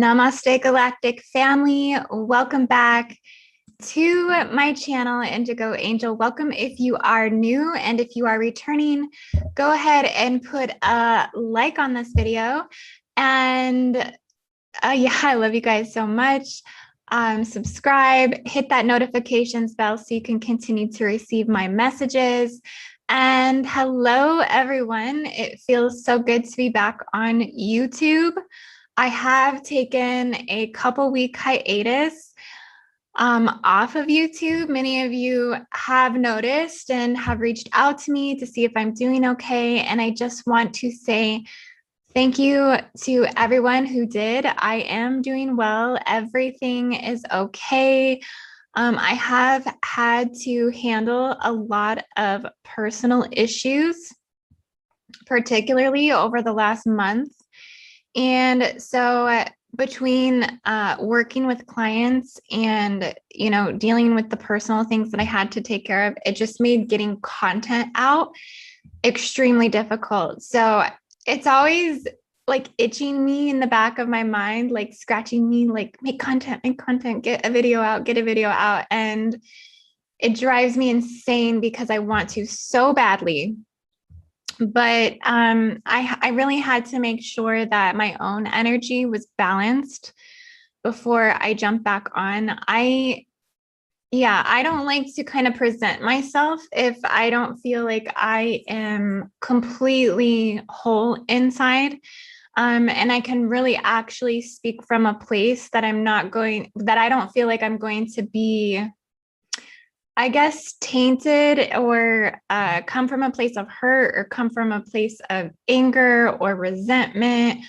Namaste, Galactic family. Welcome back to my channel, IndigoAngel. Welcome if you are new, and if you are returning, go ahead and put a like on this video. And yeah, I love you guys so much. Subscribe, hit that notifications bell so you can continue to receive my messages. And hello, everyone. It feels so good to be back on YouTube. I have taken a couple week hiatus off of YouTube. Many of you have noticed and have reached out to me to see if I'm doing okay. And I just want to say thank you to everyone who did. I am doing well. Everything is okay. I have had to handle a lot of personal issues, particularly over the last month. And so between working with clients and, dealing with the personal things that I had to take care of, it just made getting content out extremely difficult. So it's always like itching me in the back of my mind, like scratching me, like make content, get a video out. And it drives me insane because I want to so badly. But I really had to make sure that my own energy was balanced before I jump back on. I don't like to kind of present myself if I don't feel like I am completely whole inside. And I can really actually speak from a place that I don't feel like I'm going to be, I guess, tainted or come from a place of hurt or come from a place of anger or resentment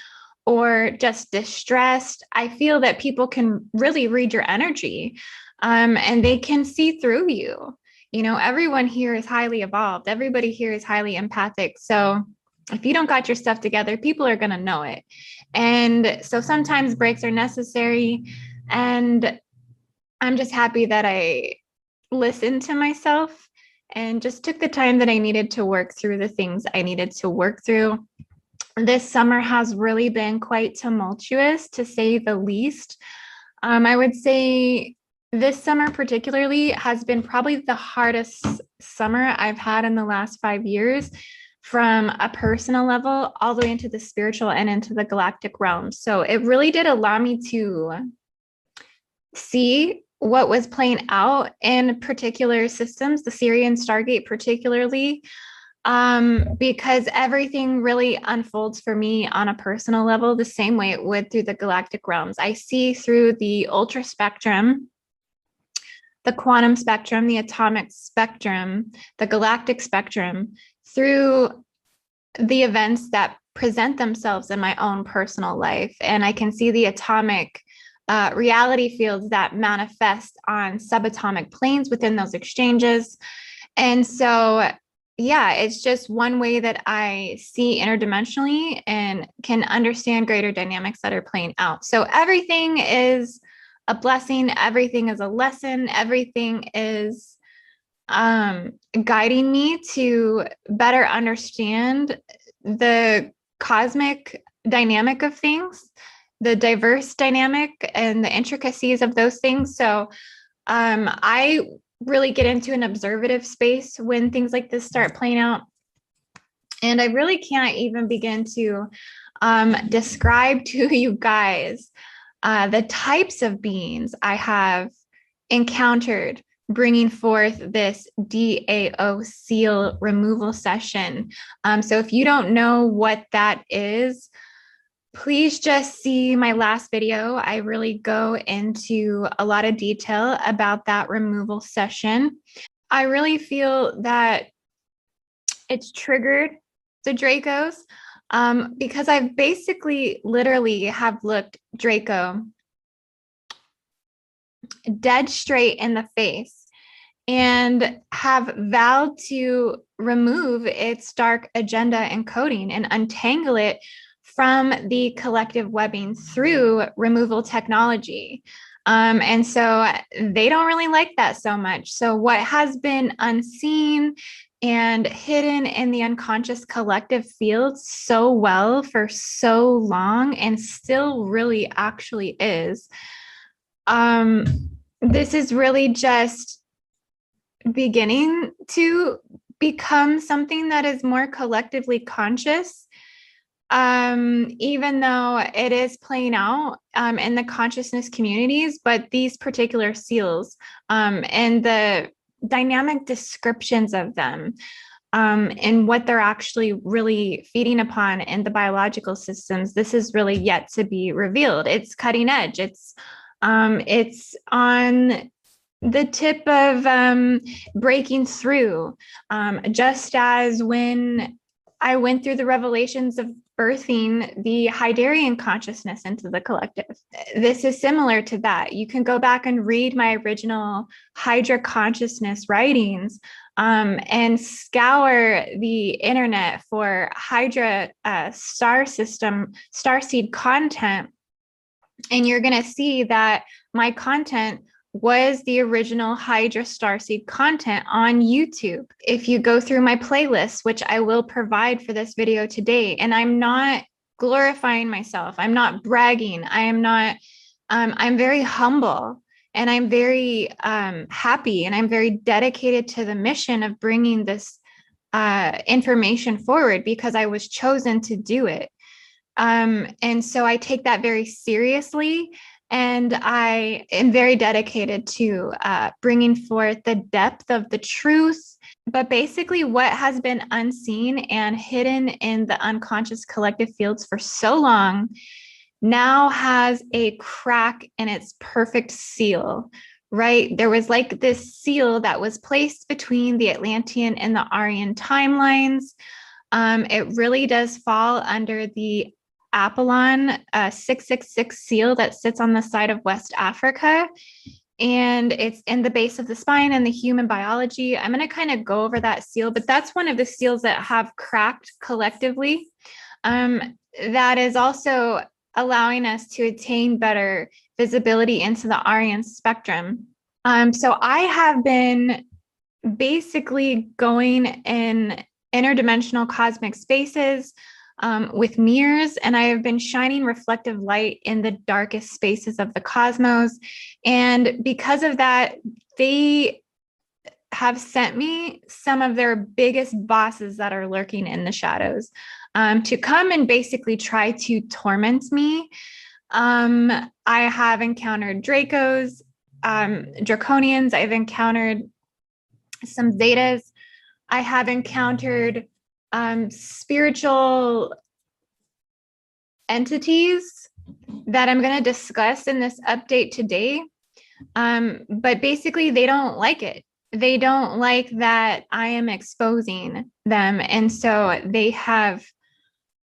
or just distressed. I feel that people can really read your energy and they can see through you. Everyone here is highly evolved. Everybody here is highly empathic. So if you don't got your stuff together, people are going to know it. And so sometimes breaks are necessary. And I'm just happy that I listened to myself and just took the time that I needed to work through the things I needed to work through. This summer has really been quite tumultuous, to say the least. I would say this summer particularly has been probably the hardest summer I've had in the last 5 years, from a personal level all the way into the spiritual and into the galactic realm. So it really did allow me to see what was playing out in particular systems, the Sirian Stargate particularly, because everything really unfolds for me on a personal level the same way it would through the galactic realms. I see through the ultra spectrum, the quantum spectrum, the atomic spectrum, the galactic spectrum, through the events that present themselves in my own personal life. And I can see the atomic reality fields that manifest on subatomic planes within those exchanges. And so, it's just one way that I see interdimensionally and can understand greater dynamics that are playing out. So everything is a blessing. Everything is a lesson. Everything is guiding me to better understand the cosmic dynamic of things, the diverse dynamic and the intricacies of those things. So I really get into an observative space when things like this start playing out. And I really can't even begin to describe to you guys the types of beings I have encountered bringing forth this DAO seal removal session. So if you don't know what that is, please just see my last video. I really go into a lot of detail about that removal session. I really feel that it's triggered the Dracos because I've basically literally have looked Draco dead straight in the face and have vowed to remove its dark agenda encoding and untangle it from the collective webbing through removal technology. And so they don't really like that so much. So what has been unseen and hidden in the unconscious collective field so well for so long, and still really actually is, this is really just beginning to become something that is more collectively conscious, even though it is playing out in the consciousness communities. But these particular seals, and the dynamic descriptions of them, and what they're actually really feeding upon in the biological systems, this is really yet to be revealed. It's cutting edge. It's on the tip of breaking through, just as when I went through the revelations of birthing the Hyderian consciousness into the collective. This is similar to that. You can go back and read my original Hydra consciousness writings, and scour the internet for Hydra star system, starseed content. And you're going to see that my content was the original Hydra Starseed content on YouTube. If you go through my playlist, which I will provide for this video today, and I'm not glorifying myself, I'm not bragging, I am not, I'm very humble, and I'm very happy, and I'm very dedicated to the mission of bringing this information forward, because I was chosen to do it. And so I take that very seriously. And I am very dedicated to bringing forth the depth of the truth. But basically, what has been unseen and hidden in the unconscious collective fields for so long now has a crack in its perfect seal, right? There was like this seal that was placed between the Atlantean and the Aryan timelines. It really does fall under the Apollon 666 seal that sits on the side of West Africa. And it's in the base of the spine and the human biology. I'm going to kind of go over that seal, but that's one of the seals that have cracked collectively. That is also allowing us to attain better visibility into the Aryan spectrum. So I have been basically going in interdimensional cosmic spaces with mirrors, and I have been shining reflective light in the darkest spaces of the cosmos. And because of that, they have sent me some of their biggest bosses that are lurking in the shadows, to come and basically try to torment me. I have encountered Dracos, Draconians. I've encountered some Zetas. I have encountered spiritual entities that I'm going to discuss in this update today. But basically, they don't like it. They don't like that I am exposing them. And so they have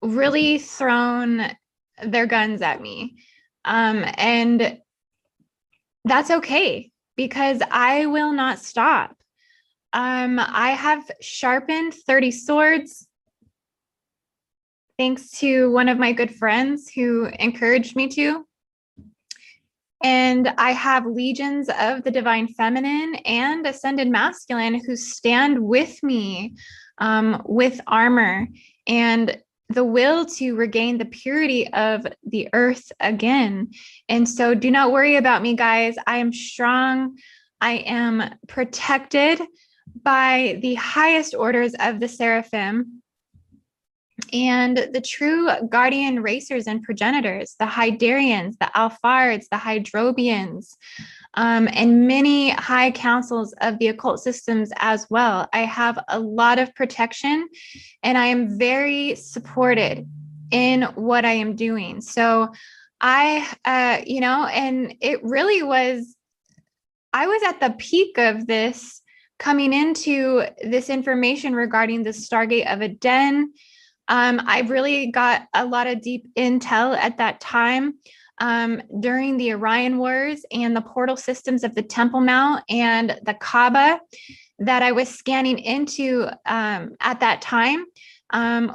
really thrown their guns at me. And that's okay, because I will not stop. I have sharpened 30 swords, thanks to one of my good friends who encouraged me to. And I have legions of the divine feminine and ascended masculine who stand with me, with armor and the will to regain the purity of the earth again. And so do not worry about me, guys. I am strong. I am protected by the highest orders of the seraphim and the true guardian racers and progenitors, the Hyderians, the Alphards, the Hydrobians, and many high councils of the occult systems as well. I have a lot of protection, and I am very supported in what I am doing. So and it really was, I was at the peak of this, coming into this information regarding the Stargate of Aden. I really got a lot of deep intel at that time, during the Orion Wars and the portal systems of the Temple Mount and the Kaaba that I was scanning into at that time,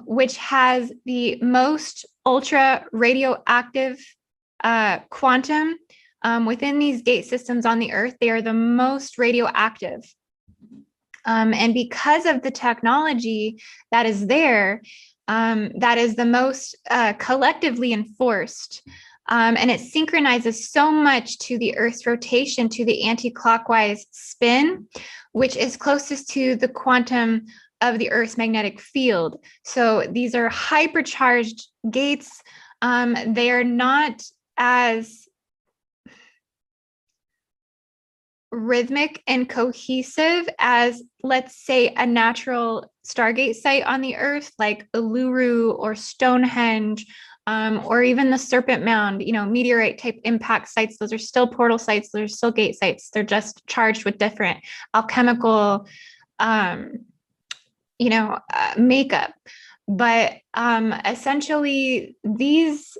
which has the most ultra radioactive quantum within these gate systems on the Earth, they are the most radioactive. And because of the technology that is there, that is the most collectively enforced. And it synchronizes so much to the Earth's rotation, to the anti-clockwise spin, which is closest to the quantum of the Earth's magnetic field. So these are hypercharged gates. They are not as rhythmic and cohesive as, let's say, a natural stargate site on the Earth, like Uluru or Stonehenge, or even the Serpent Mound, meteorite type impact sites. Those are still portal sites. They're still gate sites. They're just charged with different alchemical, makeup. But essentially, these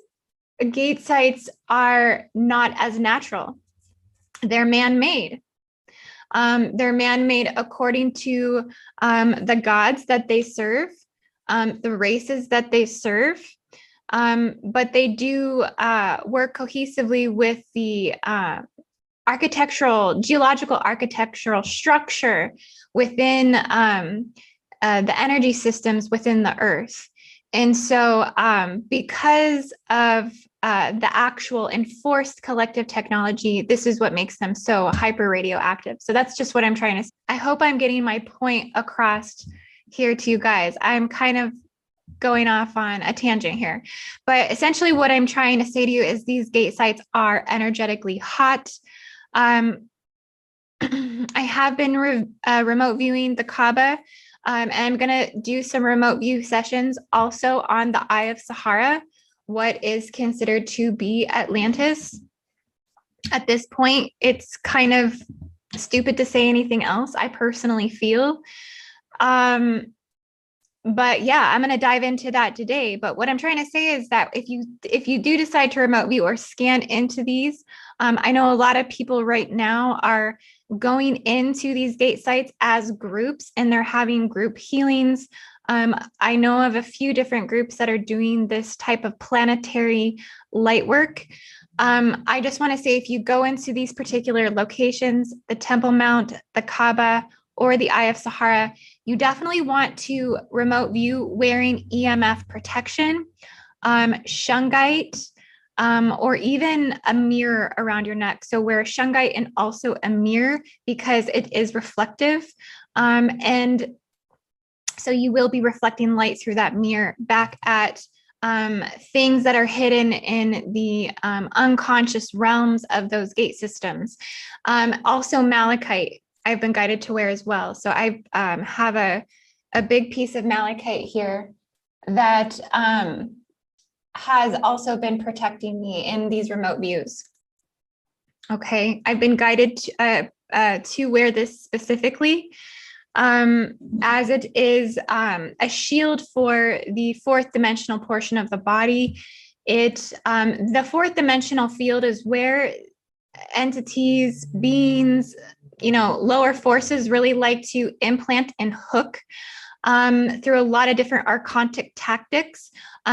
gate sites are not as natural. They're man-made. They're man-made according to the gods that they serve, the races that they serve, but they do work cohesively with the geological architectural structure within the energy systems within the Earth. And so because of the actual enforced collective technology, this is what makes them so hyper radioactive. So that's just what I'm trying to say. I hope I'm getting my point across here to you guys. I'm kind of going off on a tangent here, but essentially what I'm trying to say to you is these gate sites are energetically hot. I have been remote viewing the Kaaba. And I'm going to do some remote view sessions also on the Eye of Sahara, what is considered to be Atlantis. At this point, it's kind of stupid to say anything else, I personally feel. But yeah, I'm going to dive into that today. But what I'm trying to say is that if you do decide to remote view or scan into these, I know a lot of people right now are going into these gate sites as groups, and they're having group healings. I know of a few different groups that are doing this type of planetary light work. I just want to say, if you go into these particular locations, the Temple Mount, the Kaaba, or the Eye of Sahara, you definitely want to remote view wearing EMF protection, shungite, or even a mirror around your neck. So wear a shungite and also a mirror because it is reflective. And so you will be reflecting light through that mirror back at things that are hidden in the unconscious realms of those gate systems. Also malachite, I've been guided to wear as well. So I have a big piece of malachite here that has also been protecting me in these remote views. Okay, I've been guided to wear this specifically as it is a shield for the fourth dimensional portion of the body. The fourth dimensional field is where entities, beings, lower forces really like to implant and hook through a lot of different archontic tactics.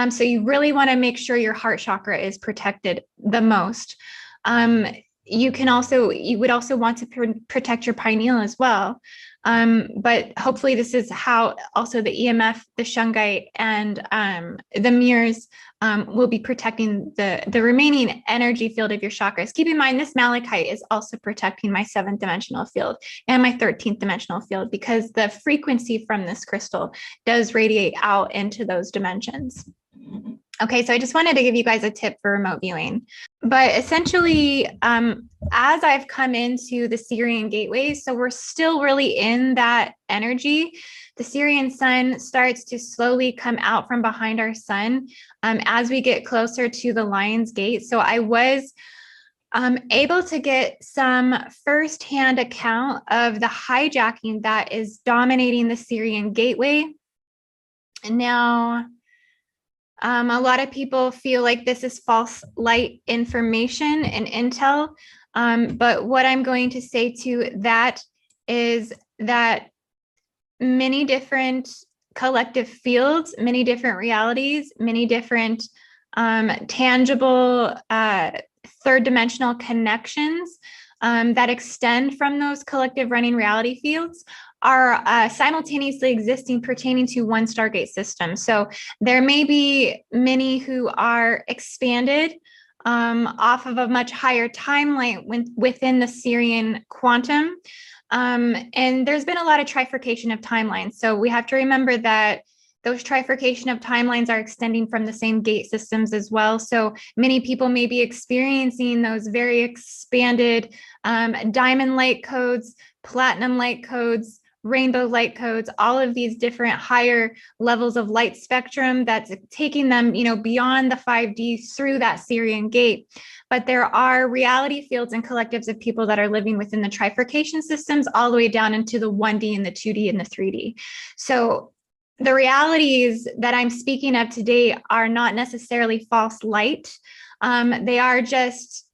So you really want to make sure your heart chakra is protected the most. You would also want to protect your pineal as well. But hopefully this is how also the EMF, the shungite, and the mirrors will be protecting the remaining energy field of your chakras. Keep in mind, this malachite is also protecting my 7th dimensional field and my 13th dimensional field, because the frequency from this crystal does radiate out into those dimensions. Okay, so I just wanted to give you guys a tip for remote viewing. But essentially, as I've come into the Sirian gateways, so we're still really in that energy. The Sirian sun starts to slowly come out from behind our sun as we get closer to the Lion's Gate. So I was able to get some firsthand account of the hijacking that is dominating the Sirian gateway. And now, a lot of people feel like this is false light information and intel. But what I'm going to say to that is that many different collective fields, many different realities, many different tangible third dimensional connections that extend from those collective running reality fields are simultaneously existing pertaining to one Stargate system. So there may be many who are expanded off of a much higher timeline within the Sirian quantum. And there's been a lot of trifurcation of timelines. So we have to remember that those trifurcation of timelines are extending from the same gate systems as well. So many people may be experiencing those very expanded diamond light codes, platinum light codes, rainbow light codes, all of these different higher levels of light spectrum that's taking them, beyond the 5D through that Sirian gate. But there are reality fields and collectives of people that are living within the trifurcation systems all the way down into the 1D and the 2D and the 3D. So the realities that I'm speaking of today are not necessarily false light. They are just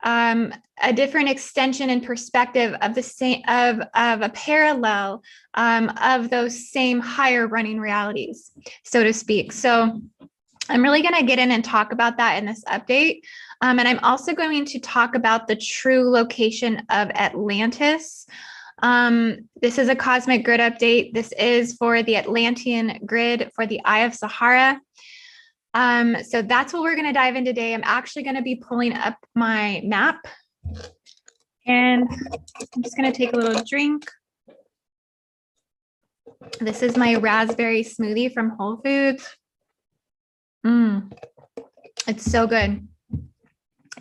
a different extension and perspective of the same of a parallel of those same higher running realities, so to speak. So I'm really going to get in and talk about that in this update. And I'm also going to talk about the true location of Atlantis. This is a cosmic grid update. This is for the Atlantean grid for the Eye of Sahara. So that's what we're going to dive in today. I'm actually going to be pulling up my map, and I'm just going to take a little drink. This is my raspberry smoothie from Whole Foods. It's so good.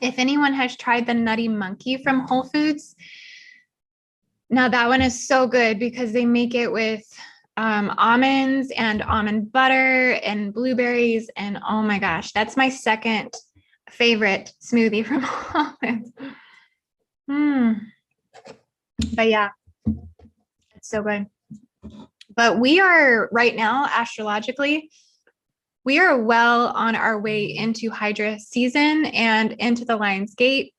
If anyone has tried the Nutty Monkey from Whole Foods, now that one is so good because they make it with almonds and almond butter and blueberries. And oh my gosh, that's my second favorite smoothie from Whole Foods. But yeah, it's so good. But we are right now, astrologically, we are well on our way into Hydra season and into the Lion's Gate.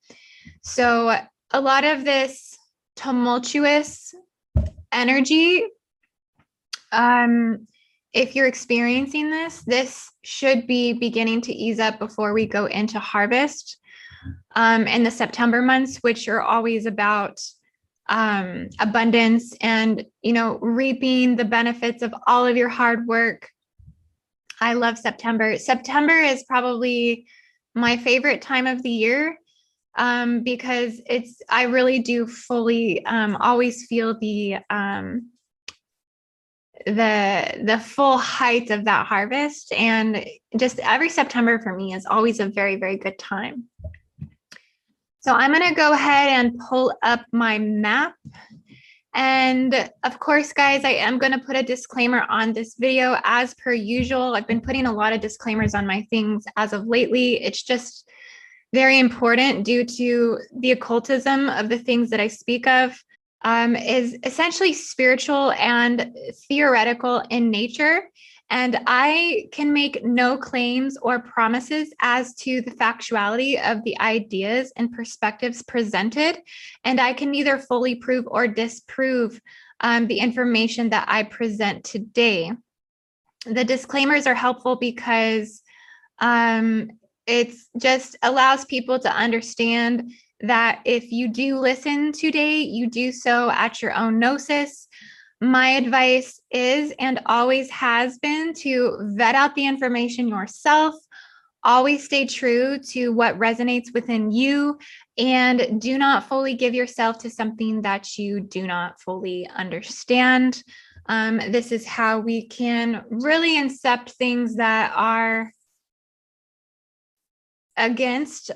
So a lot of this tumultuous energy, if you're experiencing this should be beginning to ease up before we go into harvest in the September months, which are always about abundance and, reaping the benefits of all of your hard work. I love September. September is probably my favorite time of the year because I really do fully always feel the full height of that harvest. And just every September for me is always a very, very good time. So I'm going to go ahead and pull up my map. And of course, guys, I am going to put a disclaimer on this video as per usual. I've been putting a lot of disclaimers on my things as of lately. It's just very important due to the occultism of the things that I speak of. Is essentially spiritual and theoretical in nature. And I can make no claims or promises as to the factuality of the ideas and perspectives presented. And I can neither fully prove or disprove the information that I present today. The disclaimers are helpful because it just allows people to understand that if you do listen today, you do so at your own gnosis. My advice is and always has been to vet out the information yourself. Always stay true to what resonates within you, and do not fully give yourself to something that you do not fully understand. This is how we can really accept things that are against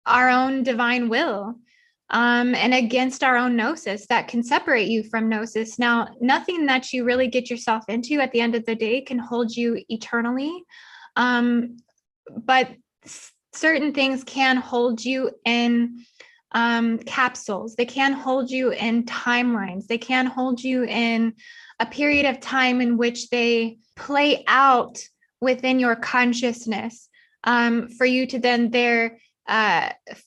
our own divine will, and against our own gnosis that can separate you from gnosis. Now, nothing that you really get yourself into at the end of the day can hold you eternally, but certain things can hold you in capsules. They can hold you in timelines. They can hold you in a period of time in which they play out within your consciousness, for you to then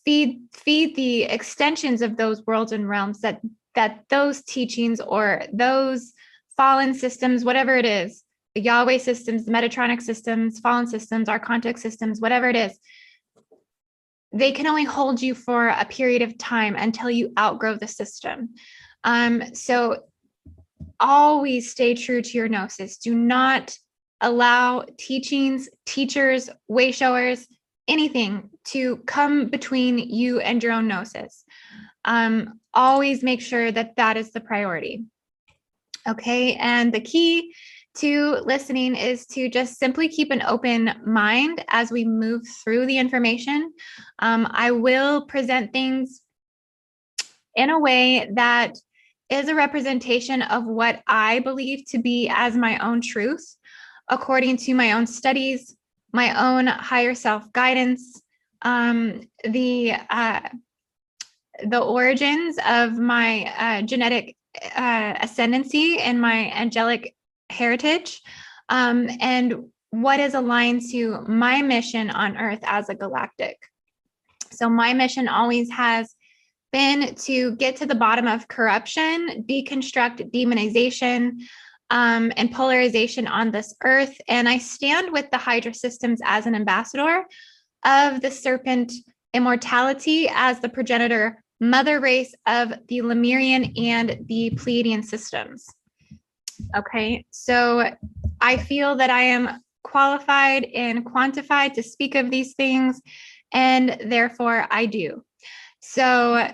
feed the extensions of those worlds and realms that those teachings or those fallen systems, whatever it is, the Yahweh systems, the Metatronic systems, fallen systems, Archontic systems, whatever it is, they can only hold you for a period of time until you outgrow the system. So always stay true to your gnosis. Do not allow teachings, teachers, way showers, anything to come between you and your own gnosis. Always make sure that that is the priority. Okay, and the key to listening is to just simply keep an open mind as we move through the information. I will present things in a way that is a representation of what I believe to be as my own truth, according to my own studies, my own higher self guidance, the origins of my genetic ascendancy and my angelic heritage, and what is aligned to my mission on Earth as a galactic. So my mission always has been to get to the bottom of corruption, deconstruct demonization, and polarization on this Earth. And I stand with the Hydra systems as an ambassador of the serpent immortality as the progenitor mother race of the Lemurian and the Pleiadian systems. Okay, so I feel that I am qualified and quantified to speak of these things, and therefore I do. So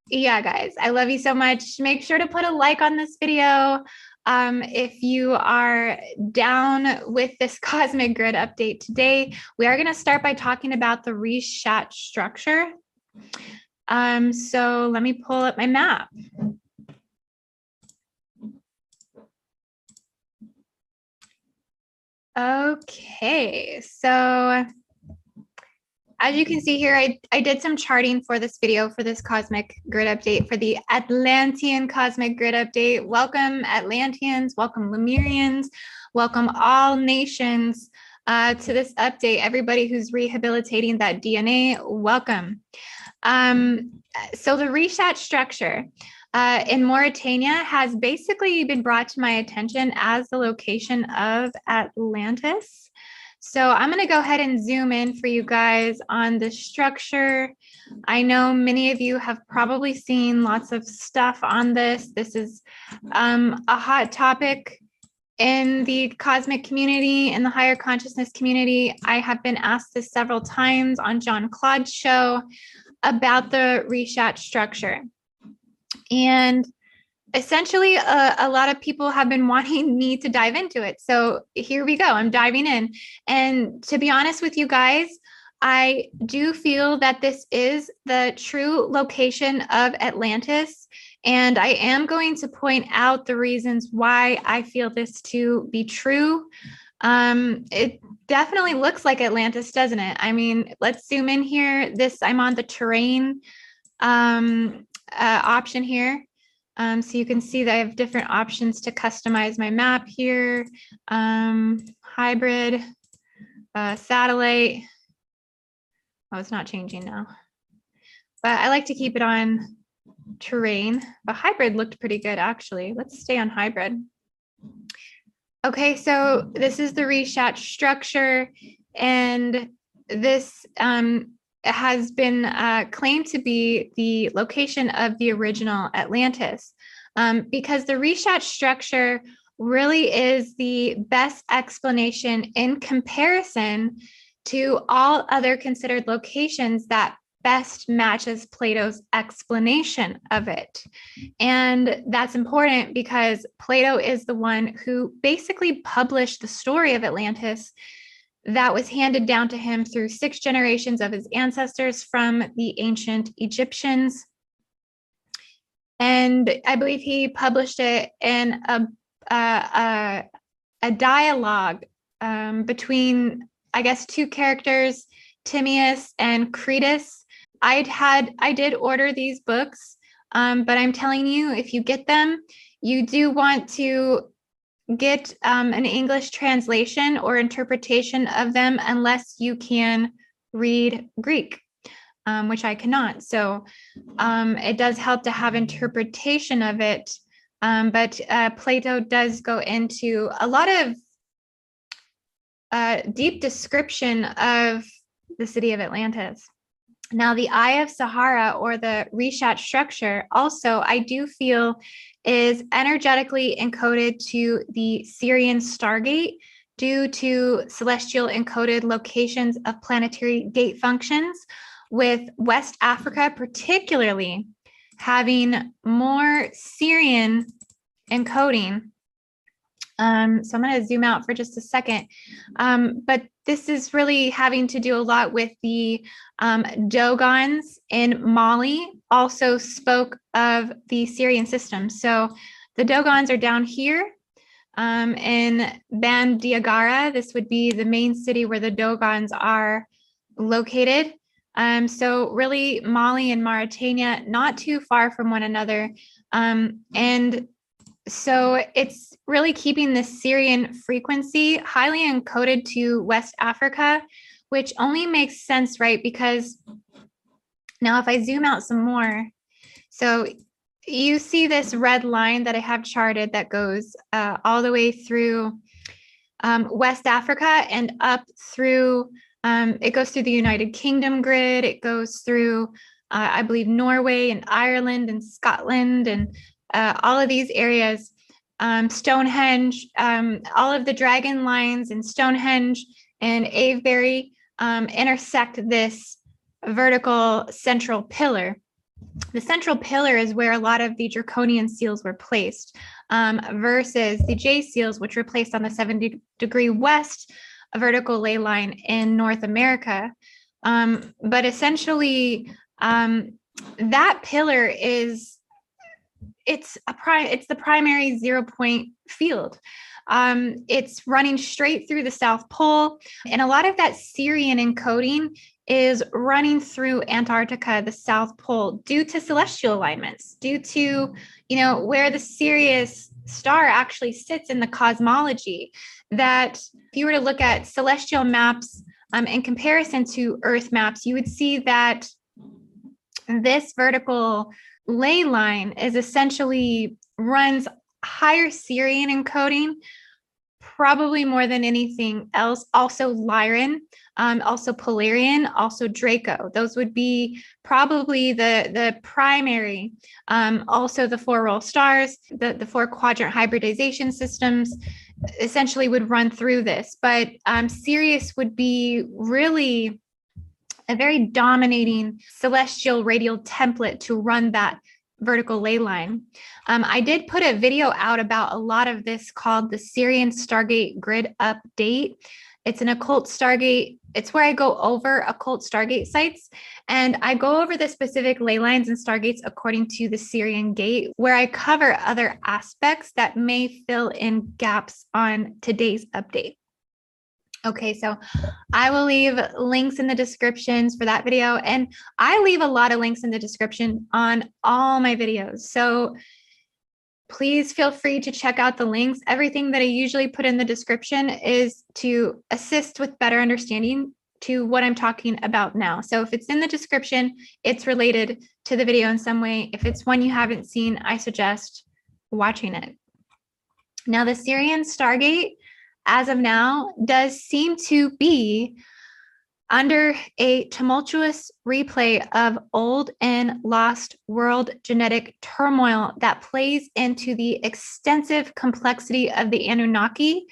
yeah, guys, I love you so much. Make sure to put a like on this video. If you are down with this cosmic grid update today, we are going to start by talking about the Richat structure. So let me pull up my map. Okay, so as you can see here, I did some charting for this video for this cosmic grid update for the Atlantean cosmic grid update. Welcome Atlanteans, welcome Lemurians, welcome all nations to this update. Everybody who's rehabilitating that DNA, welcome. So the Richat structure in Mauritania has basically been brought to my attention as the location of Atlantis. So I'm going to go ahead and zoom in for you guys on the structure. I know many of you have probably seen lots of stuff on this. This is a hot topic in the cosmic community, in the higher consciousness community. I have been asked this several times on John Claude's show about the Richat structure. And essentially, a lot of people have been wanting me to dive into it. So here we go. I'm diving in. And to be honest with you guys, I do feel that this is the true location of Atlantis. And I am going to point out the reasons why I feel this to be true. It definitely looks like Atlantis, doesn't it? I mean, let's zoom in here. I'm on the terrain option here. So you can see that I have different options to customize my map here. Hybrid, satellite. Oh, it's not changing now. But I like to keep it on terrain. But hybrid looked pretty good, actually. Let's stay on hybrid. Okay, so this is the Richat structure. And this has been claimed to be the location of the original Atlantis, because the Richat structure really is the best explanation in comparison to all other considered locations that best matches Plato's explanation of it. And that's important because Plato is the one who basically published the story of Atlantis that was handed down to him through 6 generations of his ancestors from the ancient Egyptians. And I believe he published it in a dialogue between, I guess, 2 characters, Timaeus and Cretus. I did order these books, but I'm telling you, if you get them, you do want to get an English translation or interpretation of them unless you can read Greek, which I cannot. So it does help to have interpretation of it. But Plato does go into a lot of deep description of the city of Atlantis. Now, the Eye of Sahara, or the Richat structure, also I do feel is energetically encoded to the Sirian Stargate due to celestial encoded locations of planetary gate functions, with West Africa particularly having more Sirian encoding. So I'm going to zoom out for just a second. But this is really having to do a lot with the dogons in Mali, also spoke of the Sirian system. So the dogons are down here in Bandiagara. This would be the main city where the dogons are located. So really Mali and Mauritania, not too far from one another. And so it's really keeping the Sirian frequency highly encoded to West Africa, which only makes sense, right? Because now if I zoom out some more, so you see this red line that I have charted that goes all the way through West Africa and up through, it goes through the United Kingdom grid. It goes through, I believe, Norway and Ireland and Scotland and all of these areas, Stonehenge, all of the dragon lines in Stonehenge and Avebury intersect this vertical central pillar. The central pillar is where a lot of the draconian seals were placed, versus the J seals, which were placed on the 70-degree west vertical ley line in North America. But essentially, that pillar is it's the primary 0-point field. It's running straight through the South Pole, and a lot of that Sirian encoding is running through Antarctica, the South Pole, due to celestial alignments, due to, where the Sirius star actually sits in the cosmology. That if you were to look at celestial maps in comparison to Earth maps, you would see that this vertical ley line is essentially runs higher Sirian encoding, probably more than anything else. Also Lyran, also Polarian, also Draco. Those would be probably the primary. Also the four roll stars, the four quadrant hybridization systems essentially would run through this. But Sirius would be really a very dominating celestial radial template to run that vertical ley line. I did put a video out about a lot of this called the Sirian Stargate Grid Update. It's an occult Stargate. It's where I go over occult Stargate sites, and I go over the specific ley lines and Stargates according to the Sirian gate, where I cover other aspects that may fill in gaps on today's update. Okay, so I will leave links in the descriptions for that video, and I leave a lot of links in the description on all my videos. So please feel free to check out the links. Everything that I usually put in the description is to assist with better understanding to what I'm talking about now. So if it's in the description, it's related to the video in some way. If it's one you haven't seen, I suggest watching it. Now, the Sirian Stargate, as of now, does seem to be under a tumultuous replay of old and lost world genetic turmoil that plays into the extensive complexity of the Anunnaki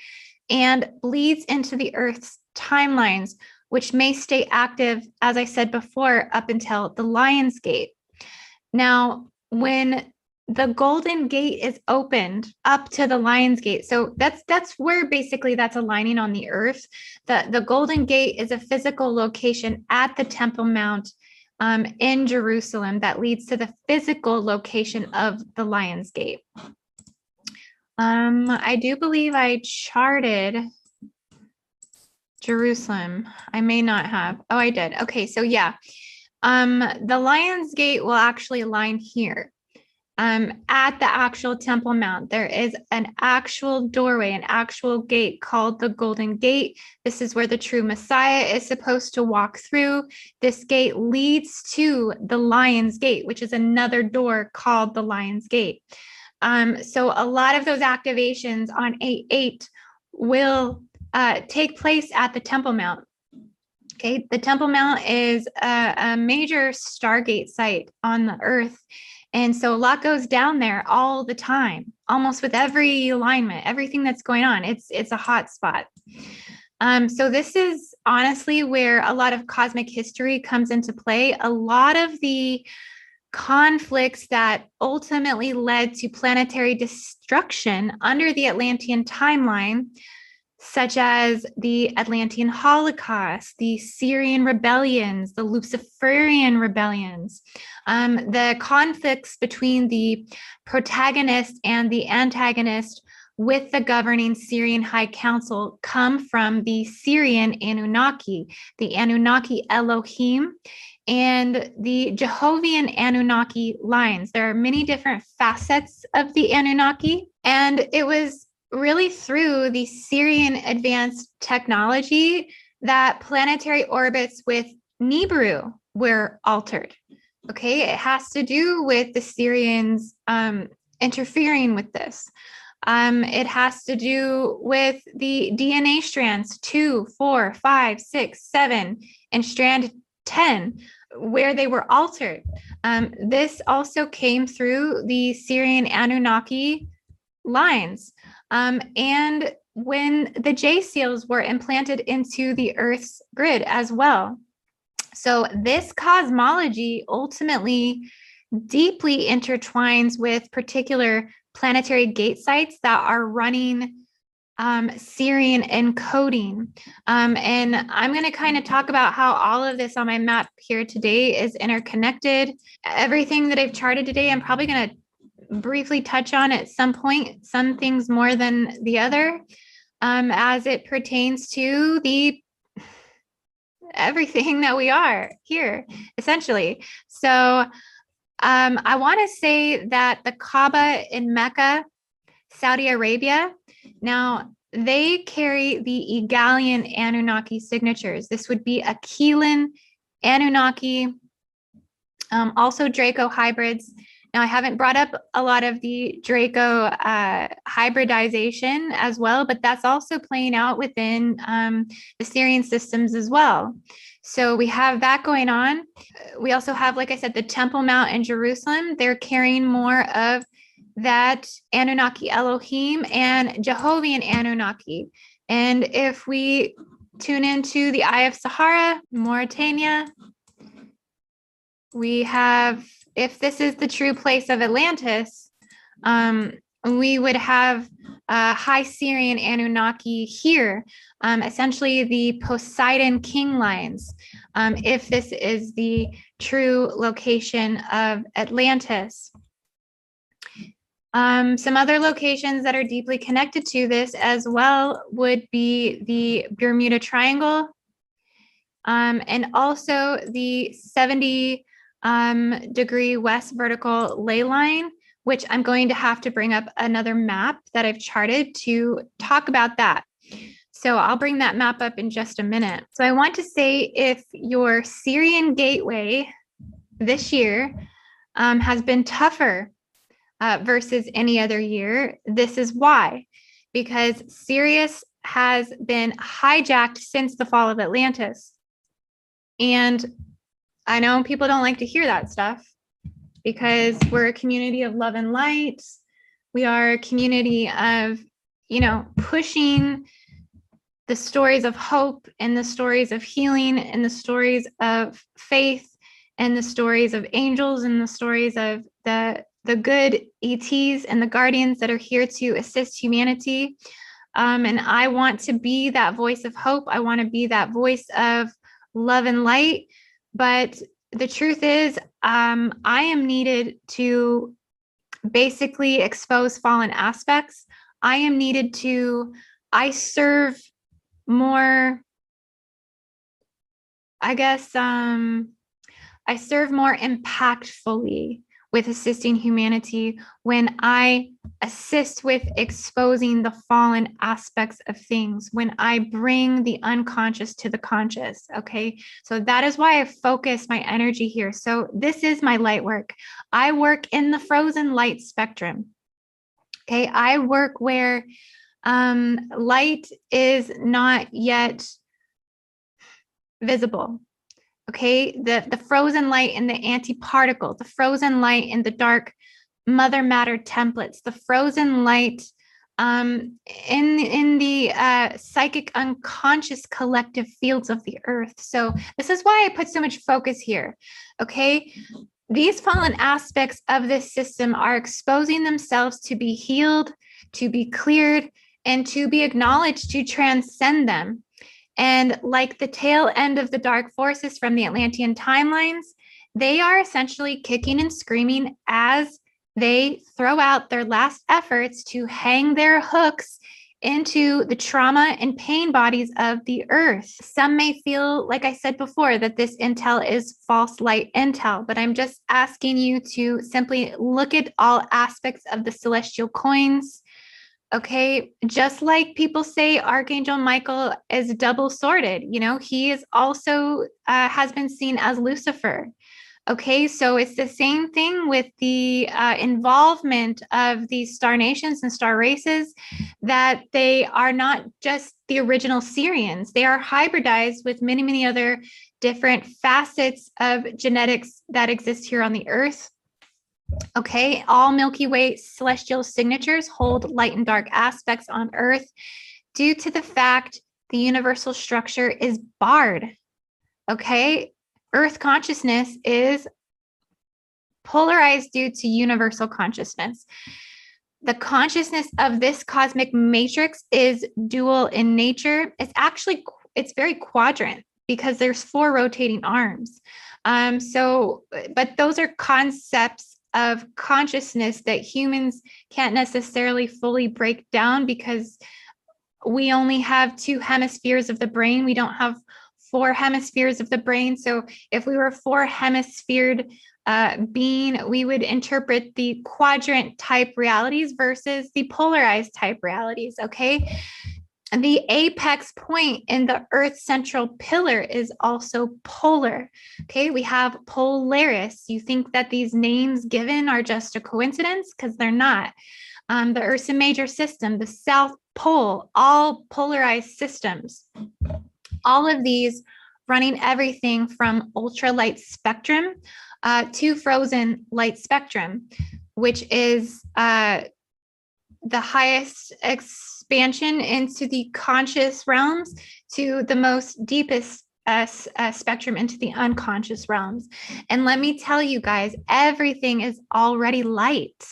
and bleeds into the Earth's timelines, which may stay active, as I said before, up until the Lion's Gate. Now, when the Golden Gate is opened up to the Lion's Gate. So that's where basically that's aligning on the Earth. The Golden Gate is a physical location at the Temple Mount in Jerusalem that leads to the physical location of the Lion's Gate. I do believe I charted Jerusalem. I may not have. Oh, I did. Okay, so yeah. The Lion's Gate will actually align here. At the actual Temple Mount, there is an actual doorway, an actual gate called the Golden Gate. This is where the true Messiah is supposed to walk through. This gate leads to the Lion's Gate, which is another door called the Lion's Gate. So a lot of those activations on 8/8 will take place at the Temple Mount. Okay, the Temple Mount is a major stargate site on the Earth. And so a lot goes down there all the time, almost with every alignment, everything that's going on. It's a hot spot. So this is honestly where a lot of cosmic history comes into play. A lot of the conflicts that ultimately led to planetary destruction under the Atlantean timeline, such as the Atlantean Holocaust, the Sirian rebellions, the Luciferian rebellions, the conflicts between the protagonist and the antagonist with the governing Sirian High Council come from the Sirian Anunnaki, the Anunnaki Elohim, and the Jehovian Anunnaki lines. There are many different facets of the Anunnaki, and it was really through the Sirian advanced technology that planetary orbits with Nibiru were altered. Okay, it has to do with the Sirians interfering with this. It has to do with the DNA strands 2, 4, 5, 6, 7, and strand 10, where they were altered. This also came through the Sirian Anunnaki lines. And when the J seals were implanted into the Earth's grid as well. So this cosmology ultimately deeply intertwines with particular planetary gate sites that are running Sirian encoding. And I'm going to kind of talk about how all of this on my map here today is interconnected. Everything that I've charted today, I'm probably going to briefly touch on at some point, some things more than the other, as it pertains to the everything that we are here, essentially. So I want to say that the Kaaba in Mecca, Saudi Arabia, now they carry the Egalian Anunnaki signatures. This would be Aquilan Anunnaki, also Draco hybrids. Now, I haven't brought up a lot of the Draco hybridization as well, but that's also playing out within the Sirian systems as well. So we have that going on. We also have, like I said, the Temple Mount in Jerusalem. They're carrying more of that Anunnaki Elohim and Jehovian Anunnaki. And if we tune into the Eye of Sahara, Mauritania, we have, if this is the true place of Atlantis, we would have High Sirian Anunnaki here, essentially the Poseidon king lines, if this is the true location of Atlantis. Some other locations that are deeply connected to this as well would be the Bermuda Triangle, and also the 70 degree west vertical ley line, which I'm going to have to bring up another map that I've charted to talk about that. So I'll bring that map up in just a minute. So I want to say, if your Sirian gateway this year has been tougher versus any other year, this is why. Because Sirius has been hijacked since the fall of Atlantis. And I know people don't like to hear that stuff because we're a community of love and light. We are a community of, pushing the stories of hope and the stories of healing and the stories of faith and the stories of angels and the stories of the good ETs and the guardians that are here to assist humanity. And I want to be that voice of hope. I want to be that voice of love and light. But the truth is, I am needed to basically expose fallen aspects. I am needed to, I serve more, I serve more impactfully with assisting humanity when I assist with exposing the fallen aspects of things, when I bring the unconscious to the conscious, okay? So that is why I focus my energy here. So this is my light work. I work in the frozen light spectrum, okay? I work where light is not yet visible. Okay, the frozen light in the antiparticle, the frozen light in the dark mother matter templates, the frozen light in the psychic unconscious collective fields of the earth. So this is why I put so much focus here. Okay, these fallen aspects of this system are exposing themselves to be healed, to be cleared, and to be acknowledged, to transcend them. And like the tail end of the dark forces from the Atlantean timelines, they are essentially kicking and screaming as they throw out their last efforts to hang their hooks into the trauma and pain bodies of the earth. Some may feel, like I said before, that this intel is false light intel, but I'm just asking you to simply look at all aspects of the celestial coins. Okay, just like people say Archangel Michael is double sworded, you know, he is also has been seen as Lucifer. Okay, so it's the same thing with the involvement of these star nations and star races, that they are not just the original Sirians. They are hybridized with many, many other different facets of genetics that exist here on the earth. Okay, all Milky Way celestial signatures hold light and dark aspects on Earth due to the fact the universal structure is barred. Okay, Earth consciousness is polarized due to universal consciousness. The consciousness of this cosmic matrix is dual in nature. It's very quadrant because there's 4 rotating arms. But those are concepts of consciousness that humans can't necessarily fully break down because we only have 2 hemispheres of the brain. We don't have 4 hemispheres of the brain. So if we were 4 hemisphered being, we would interpret the quadrant type realities versus the polarized type realities. Okay. And the apex point in the Earth's central pillar is also polar. Okay, we have Polaris. You think that these names given are just a coincidence? Because they're not. The Ursa Major system, the South Pole, all polarized systems. All of these running everything from ultralight spectrum to frozen light spectrum, which is the highest expansion into the conscious realms to the most deepest spectrum into the unconscious realms. And let me tell you guys, everything is already light.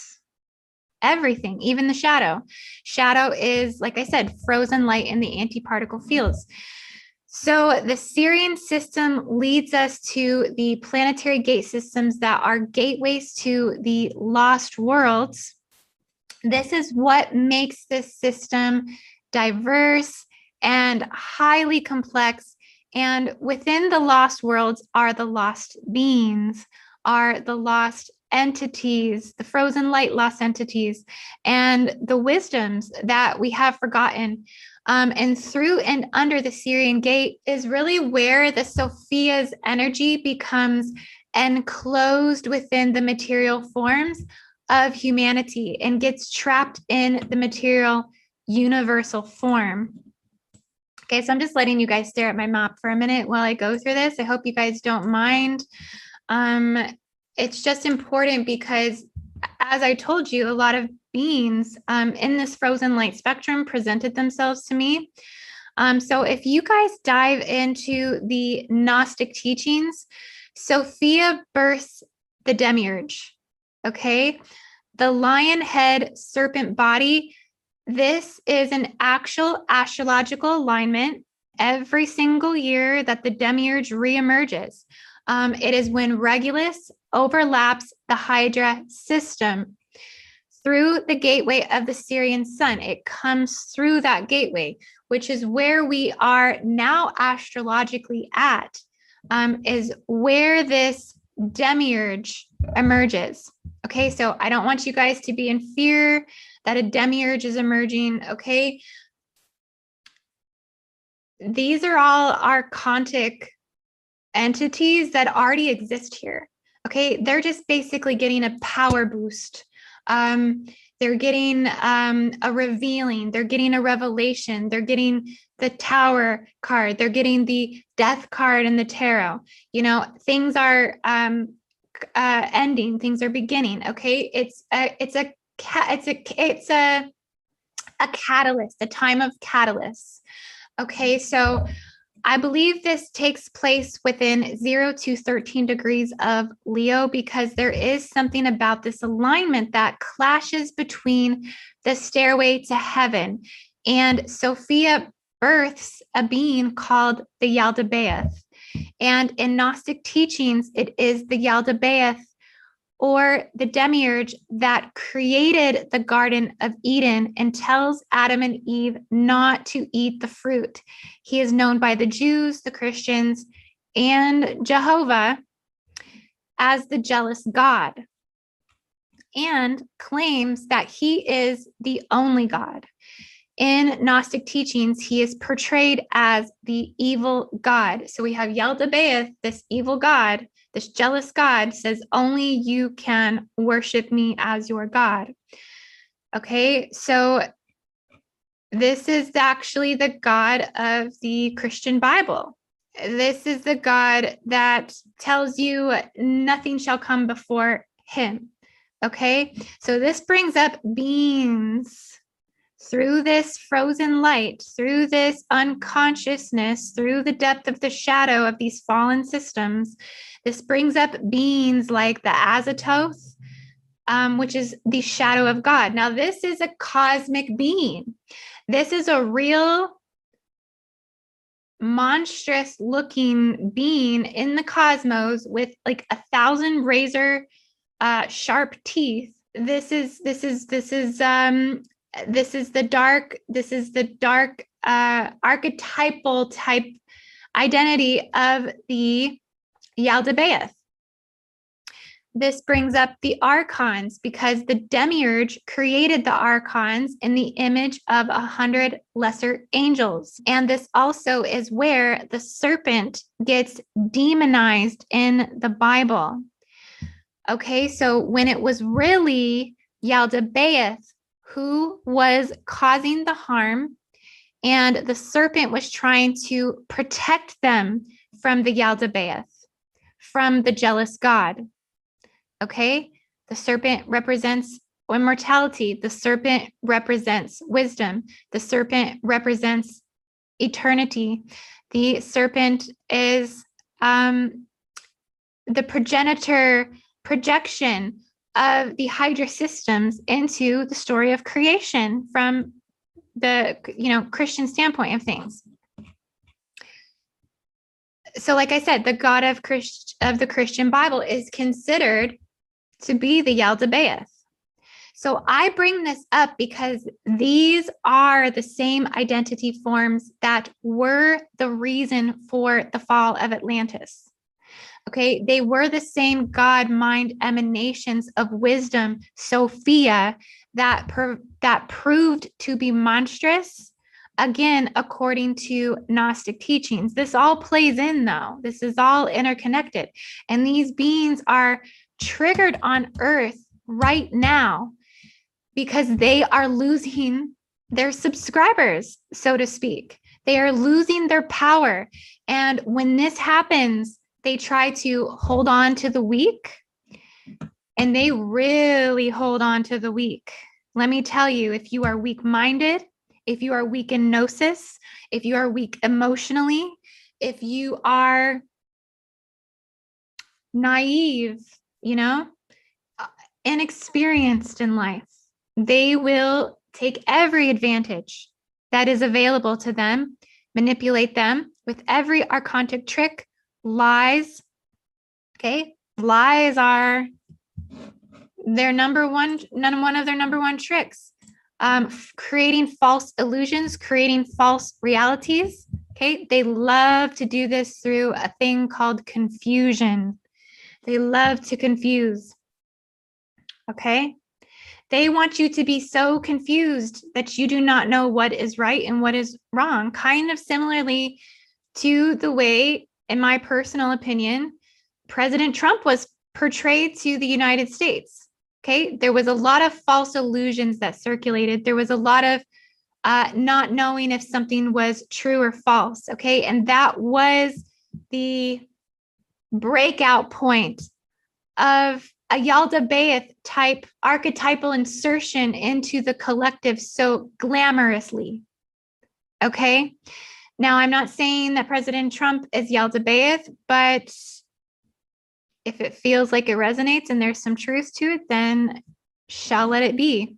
Everything, even the shadow. Shadow is, like I said, frozen light in the antiparticle fields. So the Sirian system leads us to the planetary gate systems that are gateways to the lost worlds. This is what makes this system diverse and highly complex. And within the lost worlds are the lost beings, are the lost entities, the frozen light lost entities, and the wisdoms that we have forgotten. And through and under the Sirian gate is really where the Sophia's energy becomes enclosed within the material forms of humanity and gets trapped in the material universal form. Okay, so I'm just letting you guys stare at my map for a minute while I go through this. I hope you guys don't mind. It's just important because, as I told you, a lot of beings in this frozen light spectrum presented themselves to me. So if you guys dive into the Gnostic teachings, Sophia births the demiurge. Okay, the lion head serpent body. This is an actual astrological alignment every single year that the demiurge reemerges. It is when Regulus overlaps the Hydra system through the gateway of the Sirian sun. It comes through that gateway, which is where we are now astrologically at, is where this demiurge emerges. Okay, so I don't want you guys to be in fear that a demiurge is emerging. Okay, these are all archontic entities that already exist here. Okay, they're just basically getting a power boost. They're getting a revealing, they're getting a revelation, they're getting the Tower card. They're getting the Death card in the tarot. You know, things are ending, things are beginning. Okay, it's a catalyst, a time of catalyst. Okay, so I believe this takes place within 0 to 13 degrees of Leo, because there is something about this alignment that clashes between the stairway to heaven. And Sophia births a being called the Yaldabaoth. And in Gnostic teachings, it is the Yaldabaoth, or the demiurge, that created the Garden of Eden and tells Adam and Eve not to eat the fruit. He is known by the Jews, the Christians, and Jehovah as the jealous God, and claims that he is the only God. In Gnostic teachings, he is portrayed as the evil God. So we have Yaldabaoth, this evil God, this jealous God, says only you can worship me as your God. Okay, so this is actually the God of the Christian Bible. This is the God that tells you nothing shall come before him. Okay, so this brings up beings through this frozen light, through this unconsciousness, through the depth of the shadow of these fallen systems. This brings up beings like the Azathoth, which is the shadow of God. Now, this is a cosmic being. This is a real monstrous looking being in the cosmos with like 1,000 razor sharp teeth. This is the dark archetypal type identity of the Yaldabaoth. This brings up the archons, because the demiurge created the archons in the image of 100 lesser angels. And this also is where the serpent gets demonized in the Bible. Okay, so when it was really Yaldabaoth who was causing the harm, and the serpent was trying to protect them from the Yaldabaoth, from the jealous God. Okay, the serpent represents immortality. The serpent represents wisdom. The serpent represents eternity. The serpent is the projection of the Hydra systems into the story of creation from the Christian standpoint of things. So, like I said, the God of the Christian Bible is considered to be the Yaldabaoth. So I bring this up because these are the same identity forms that were the reason for the fall of Atlantis. Okay, they were the same God mind emanations of wisdom, Sophia, that proved to be monstrous, again, according to Gnostic teachings. This all plays in, though. This is all interconnected. And these beings are triggered on Earth right now because they are losing their subscribers, so to speak. They are losing their power. And when this happens, they try to hold on to the weak, and they really hold on to the weak. Let me tell you, if you are weak-minded, if you are weak in gnosis, if you are weak emotionally, if you are naive, inexperienced in life, they will take every advantage that is available to them, manipulate them with every archontic trick, lies. Okay, lies are one of their number one tricks. Creating false illusions, creating false realities. Okay, they love to do this through a thing called confusion. They love to confuse. Okay, they want you to be so confused that you do not know what is right and what is wrong. Kind of similarly to the way, in my personal opinion, President Trump was portrayed to the United States. Okay, there was a lot of false illusions that circulated. There was a lot of not knowing if something was true or false. Okay. And that was the breakout point of a Yaldabaoth type archetypal insertion into the collective so glamorously. Okay. Now, I'm not saying that President Trump is Yaldabaoth, but if it feels like it resonates and there's some truth to it, then shall let it be.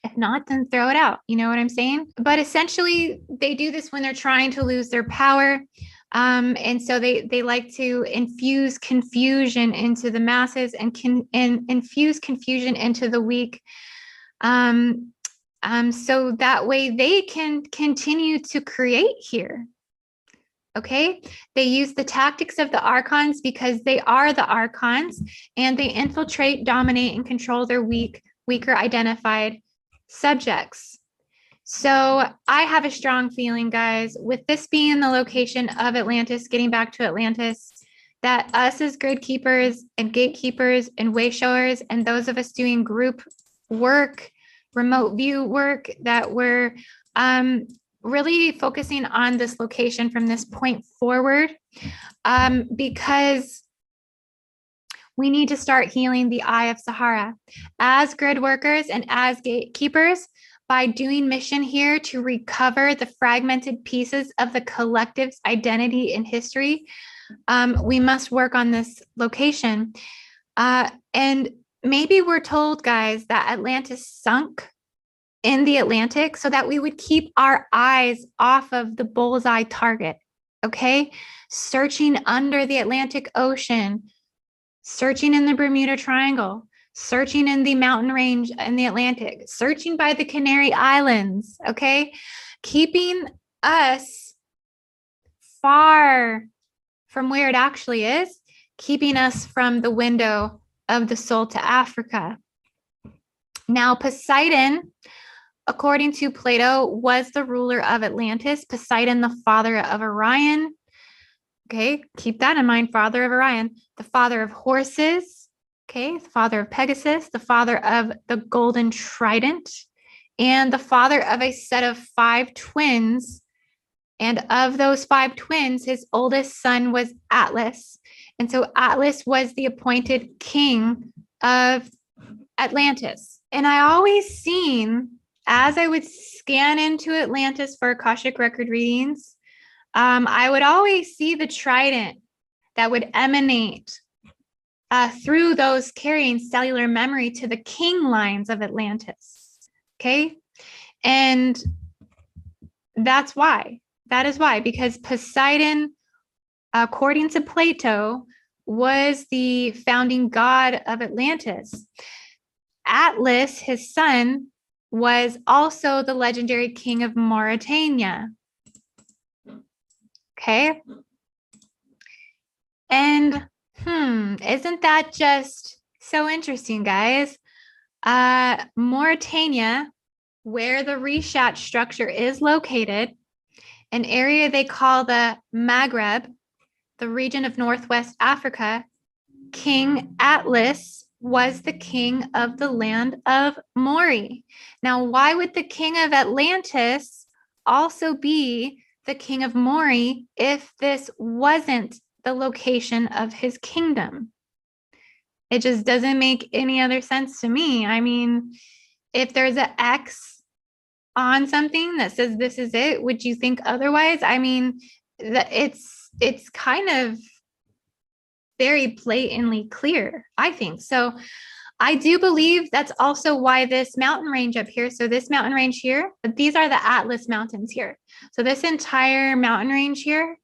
If not, then throw it out. You know what I'm saying? But essentially, they do this when they're trying to lose their power. And so they like to infuse confusion into the masses and infuse confusion into the weak. So that way they can continue to create here. Okay. They use the tactics of the archons because they are the archons, and they infiltrate, dominate, and control their weaker identified subjects. So I have a strong feeling, guys, with this being the location of Atlantis, getting back to Atlantis, that us as grid keepers and gatekeepers and way showers, and those of us doing group work, remote view work, that we're really focusing on this location from this point forward, because we need to start healing the eye of Sahara as grid workers and as gatekeepers by doing mission here to recover the fragmented pieces of the collective's identity and history. We must work on this location. And maybe we're told, guys, that Atlantis sunk in the Atlantic so that we would keep our eyes off of the bullseye target, okay? Searching under the Atlantic Ocean, searching in the Bermuda Triangle, searching in the mountain range in the Atlantic, searching by the Canary Islands, okay? Keeping us far from where it actually is, keeping us from the window of the soul to Africa. Now, Poseidon, according to Plato, was the ruler of Atlantis. Poseidon, the father of Orion. Okay, keep that in mind, father of Orion. The father of horses. Okay, the father of Pegasus. The father of the golden trident. And the father of a set of 5 twins. And of those 5 twins, his oldest son was Atlas. And so Atlas was the appointed king of Atlantis. And I always seen, as I would scan into Atlantis for Akashic record readings, I would always see the trident that would emanate through those carrying cellular memory to the king lines of Atlantis. Okay. And that's why. That is why, because Poseidon, according to Plato, was the founding god of Atlantis. Atlas, his son, was also the legendary king of Mauritania. Okay. And isn't that just so interesting, guys? Mauritania, where the Richat structure is located, an area they call the Maghreb, the region of Northwest Africa, King Atlas was the king of the land of Maury. Now, why would the king of Atlantis also be the king of Maury if this wasn't the location of his kingdom? It just doesn't make any other sense to me. I mean, if there's an X on something that says this is it, would you think otherwise? I mean, it's kind of very blatantly clear, I think. So I do believe that's also why this mountain range up here, so this mountain range here, but these are the Atlas Mountains here. So this entire mountain range here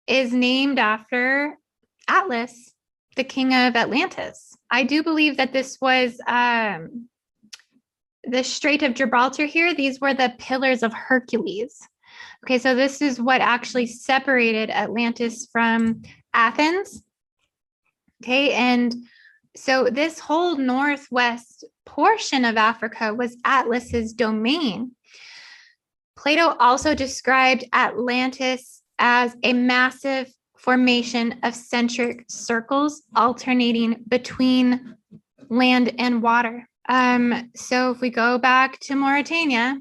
is named after Atlas, the king of Atlantis. I do believe that this was the Strait of Gibraltar here. These were the Pillars of Hercules. Okay, so this is what actually separated Atlantis from Athens. Okay, and so this whole northwest portion of Africa was Atlas's domain. Plato also described Atlantis as a massive formation of centric circles alternating between land and water. So if we go back to Mauritania,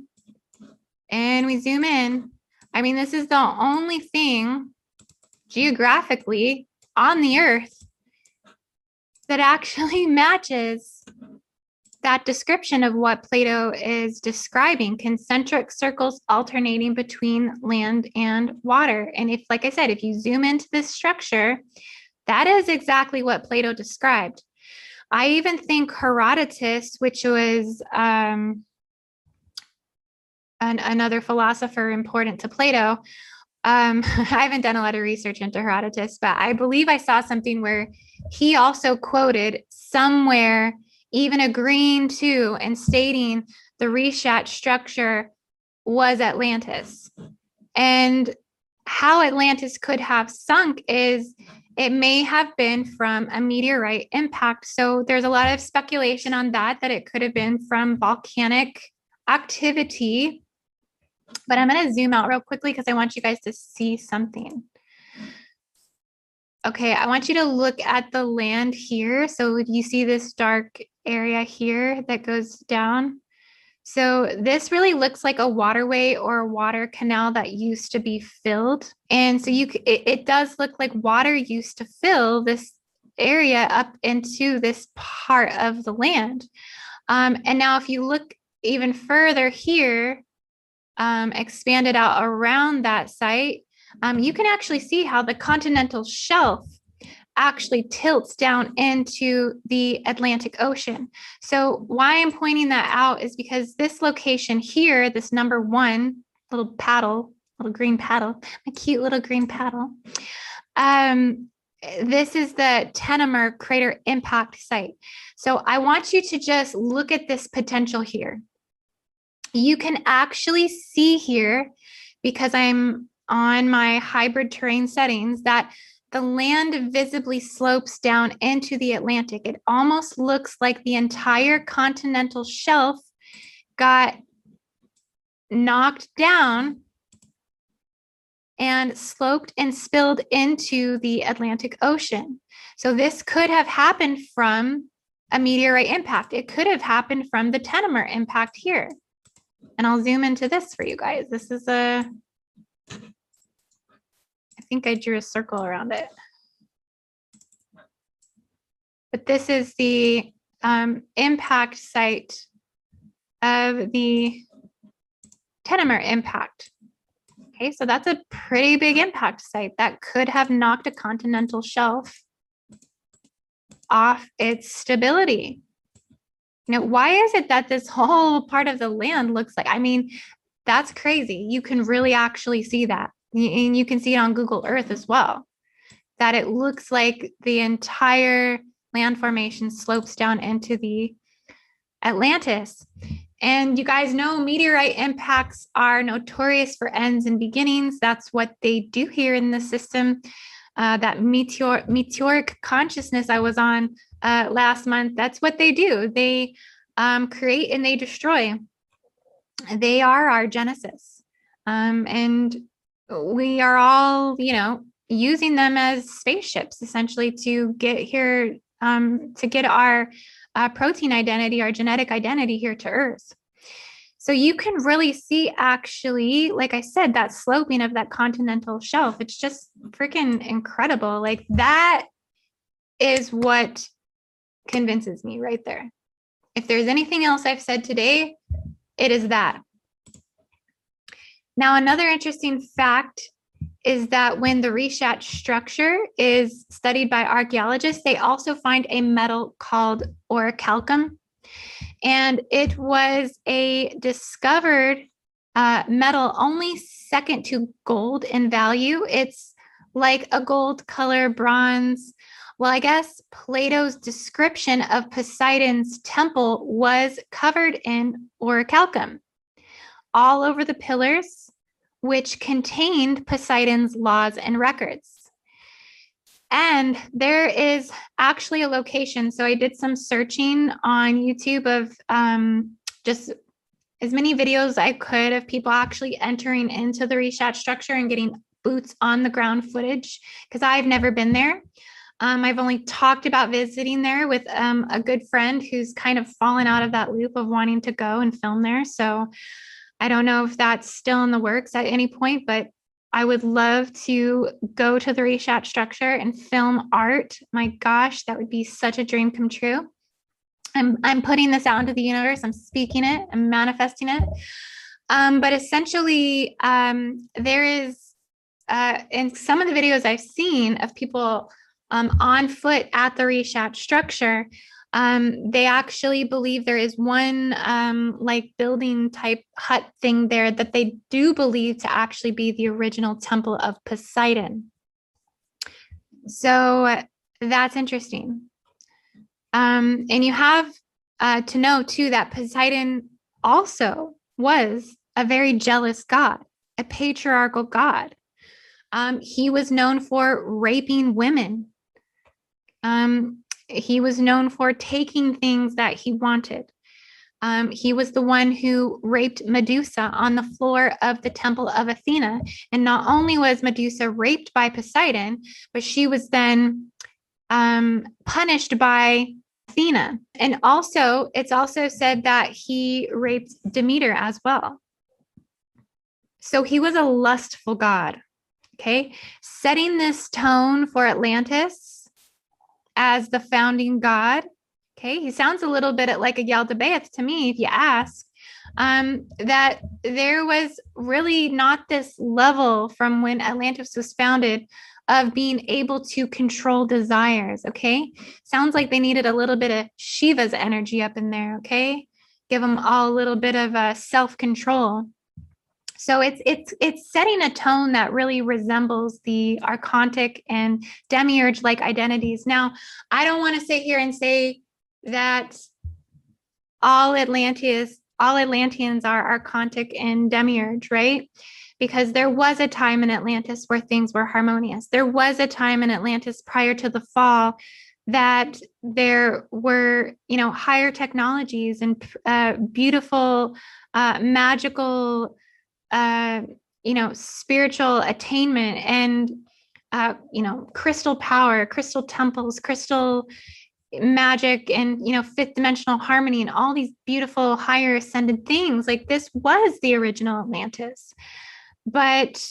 and we zoom in, I mean, this is the only thing geographically on the Earth that actually matches that description of what Plato is describing, concentric circles alternating between land and water. And if, like I said, if you zoom into this structure, that is exactly what Plato described. I even think Herodotus, which was another philosopher important to Plato, I haven't done a lot of research into Herodotus, but I believe I saw something where he also quoted somewhere, even agreeing to and stating the Richat structure was Atlantis. And how Atlantis could have sunk is it may have been from a meteorite impact. So there's a lot of speculation on that it could have been from volcanic activity. But I'm going to zoom out real quickly because I want you guys to see something. Okay, I want you to look at the land here. So you see this dark area here that goes down. So this really looks like a waterway or a water canal that used to be filled. And so it does look like water used to fill this area up into this part of the land. And now if you look even further here, expanded out around that site, you can actually see how the continental shelf actually tilts down into the Atlantic Ocean. So why I'm pointing that out is because this location here, this number 1 little paddle, little green paddle, my cute little green paddle. This is the Tenomar crater impact site. So I want you to just look at this potential here. You can actually see here, because I'm on my hybrid terrain settings, that the land visibly slopes down into the Atlantic. It almost looks like the entire continental shelf got knocked down and sloped and spilled into the Atlantic Ocean. So this could have happened from a meteorite impact. It could have happened from the Tenomar impact here. And I'll zoom into this for you guys. This is I think I drew a circle around it. But this is the impact site of the Tenomar impact. Okay, so that's a pretty big impact site that could have knocked a continental shelf off its stability. You know, why is it that this whole part of the land looks like, I mean, that's crazy. You can really actually see that. And you can see it on Google Earth as well, that it looks like the entire land formation slopes down into the Atlantis. And you guys know meteorite impacts are notorious for ends and beginnings. That's what they do here in the system. That meteoric consciousness I was on last month, that's what they do. They create and they destroy. They are our genesis. And we are all, you know, using them as spaceships essentially to get here, to get our protein identity, our genetic identity here to Earth. So you can really see actually, like I said, that sloping of that continental shelf. It's just freaking incredible. Like that is what convinces me right there. If there's anything else I've said today, it is that. Now, another interesting fact is that when the Richat structure is studied by archaeologists, they also find a metal called orichalcum. And it was a discovered metal only second to gold in value. It's like a gold color bronze. Well, I guess Plato's description of Poseidon's temple was covered in orichalcum all over the pillars, which contained Poseidon's laws and records. And there is actually a location. So I did some searching on YouTube of just as many videos I could of people actually entering into the Richat structure and getting boots on the ground footage, because I've never been there. I've only talked about visiting there with a good friend who's kind of fallen out of that loop of wanting to go and film there. So I don't know if that's still in the works at any point, but I would love to go to the Richat structure and film art. My gosh, that would be such a dream come true. I'm putting this out into the universe. I'm speaking it. I'm manifesting it. But essentially, there is, in some of the videos I've seen of people on foot at the Richat structure, they actually believe there is one like building type hut thing there that they do believe to actually be the original temple of Poseidon. So that's interesting. And you have to know too that Poseidon also was a very jealous god, a patriarchal god. He was known for raping women. He was known for taking things that he wanted. He was the one who raped Medusa on the floor of the temple of Athena. And not only was Medusa raped by Poseidon, but she was then punished by Athena. And also, it's also said that he raped Demeter as well. So he was a lustful god. Okay, setting this tone for Atlantis as the founding god. Okay, he sounds a little bit like a Yaldabaoth to me, if you ask. That there was really not this level from when Atlantis was founded of being able to control desires. Okay, sounds like they needed a little bit of Shiva's energy up in there. Okay, give them all a little bit of self-control. So it's setting a tone that really resembles the archontic and demiurge-like identities. Now, I don't want to sit here and say that all Atlanteans are archontic and demiurge, right? Because there was a time in Atlantis where things were harmonious. There was a time in Atlantis prior to the fall that there were, higher technologies and beautiful, magical, spiritual attainment and, crystal power, crystal temples, crystal magic, and, fifth dimensional harmony, and all these beautiful higher ascended things. Like, this was the original Atlantis, but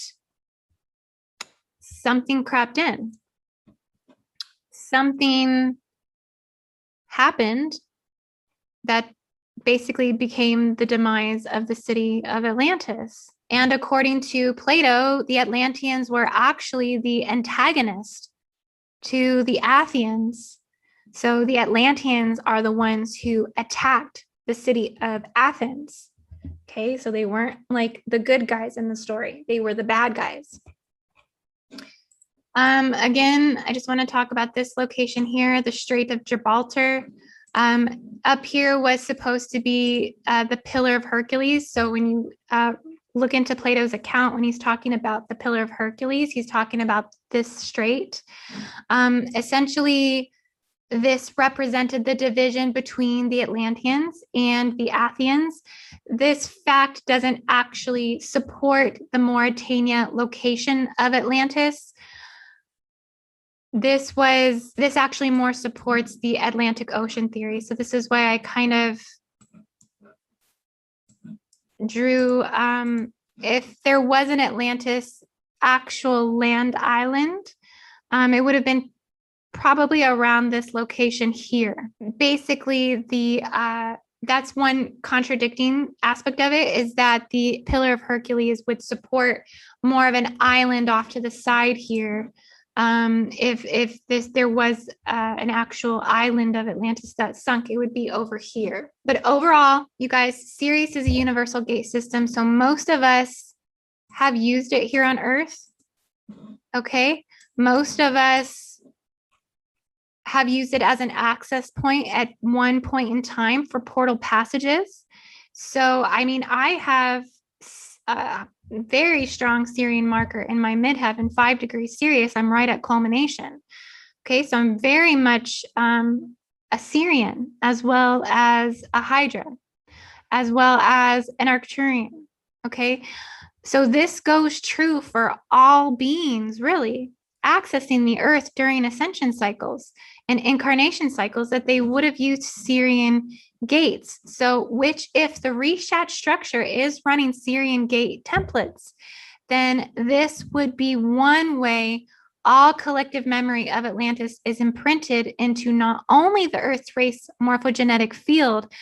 something crept in. Something happened that basically became the demise of the city of Atlantis. And according to Plato, the Atlanteans were actually the antagonist to the Athenians. So the Atlanteans are the ones who attacked the city of Athens. Okay, so they weren't like the good guys in the story. They were the bad guys. Again, I just want to talk about this location here, the Strait of Gibraltar. Up here was supposed to be the Pillar of Hercules. So when you look into Plato's account, when he's talking about the Pillar of Hercules, he's talking about this strait. Essentially, this represented the division between the Atlanteans and the Athenians. This fact doesn't actually support the Mauritania location of Atlantis. This actually more supports the Atlantic Ocean theory. So this is why I kind of drew, if there was an Atlantis actual land island, it would have been probably around this location here. Basically, that's one contradicting aspect of it, is that the Pillar of Hercules would support more of an island off to the side here. If there was an actual island of Atlantis that sunk, it would be over here. But overall, you guys, Sirius is a universal gate system. So most of us have used it here on Earth. Okay. Most of us have used it as an access point at one point in time for portal passages. So, I mean, I have very strong Sirian marker in my midheaven, 5 degrees Sirius. I'm right at culmination. Okay, so I'm very much a Sirian, as well as a Hydra, as well as an Arcturian. Okay, so this goes true for all beings, really, accessing the Earth during ascension cycles. and incarnation cycles that they would have used Sirian gates. So, if the Richat structure is running Sirian gate templates, then this would be one way all collective memory of Atlantis is imprinted into not only the Earth's race morphogenetic field,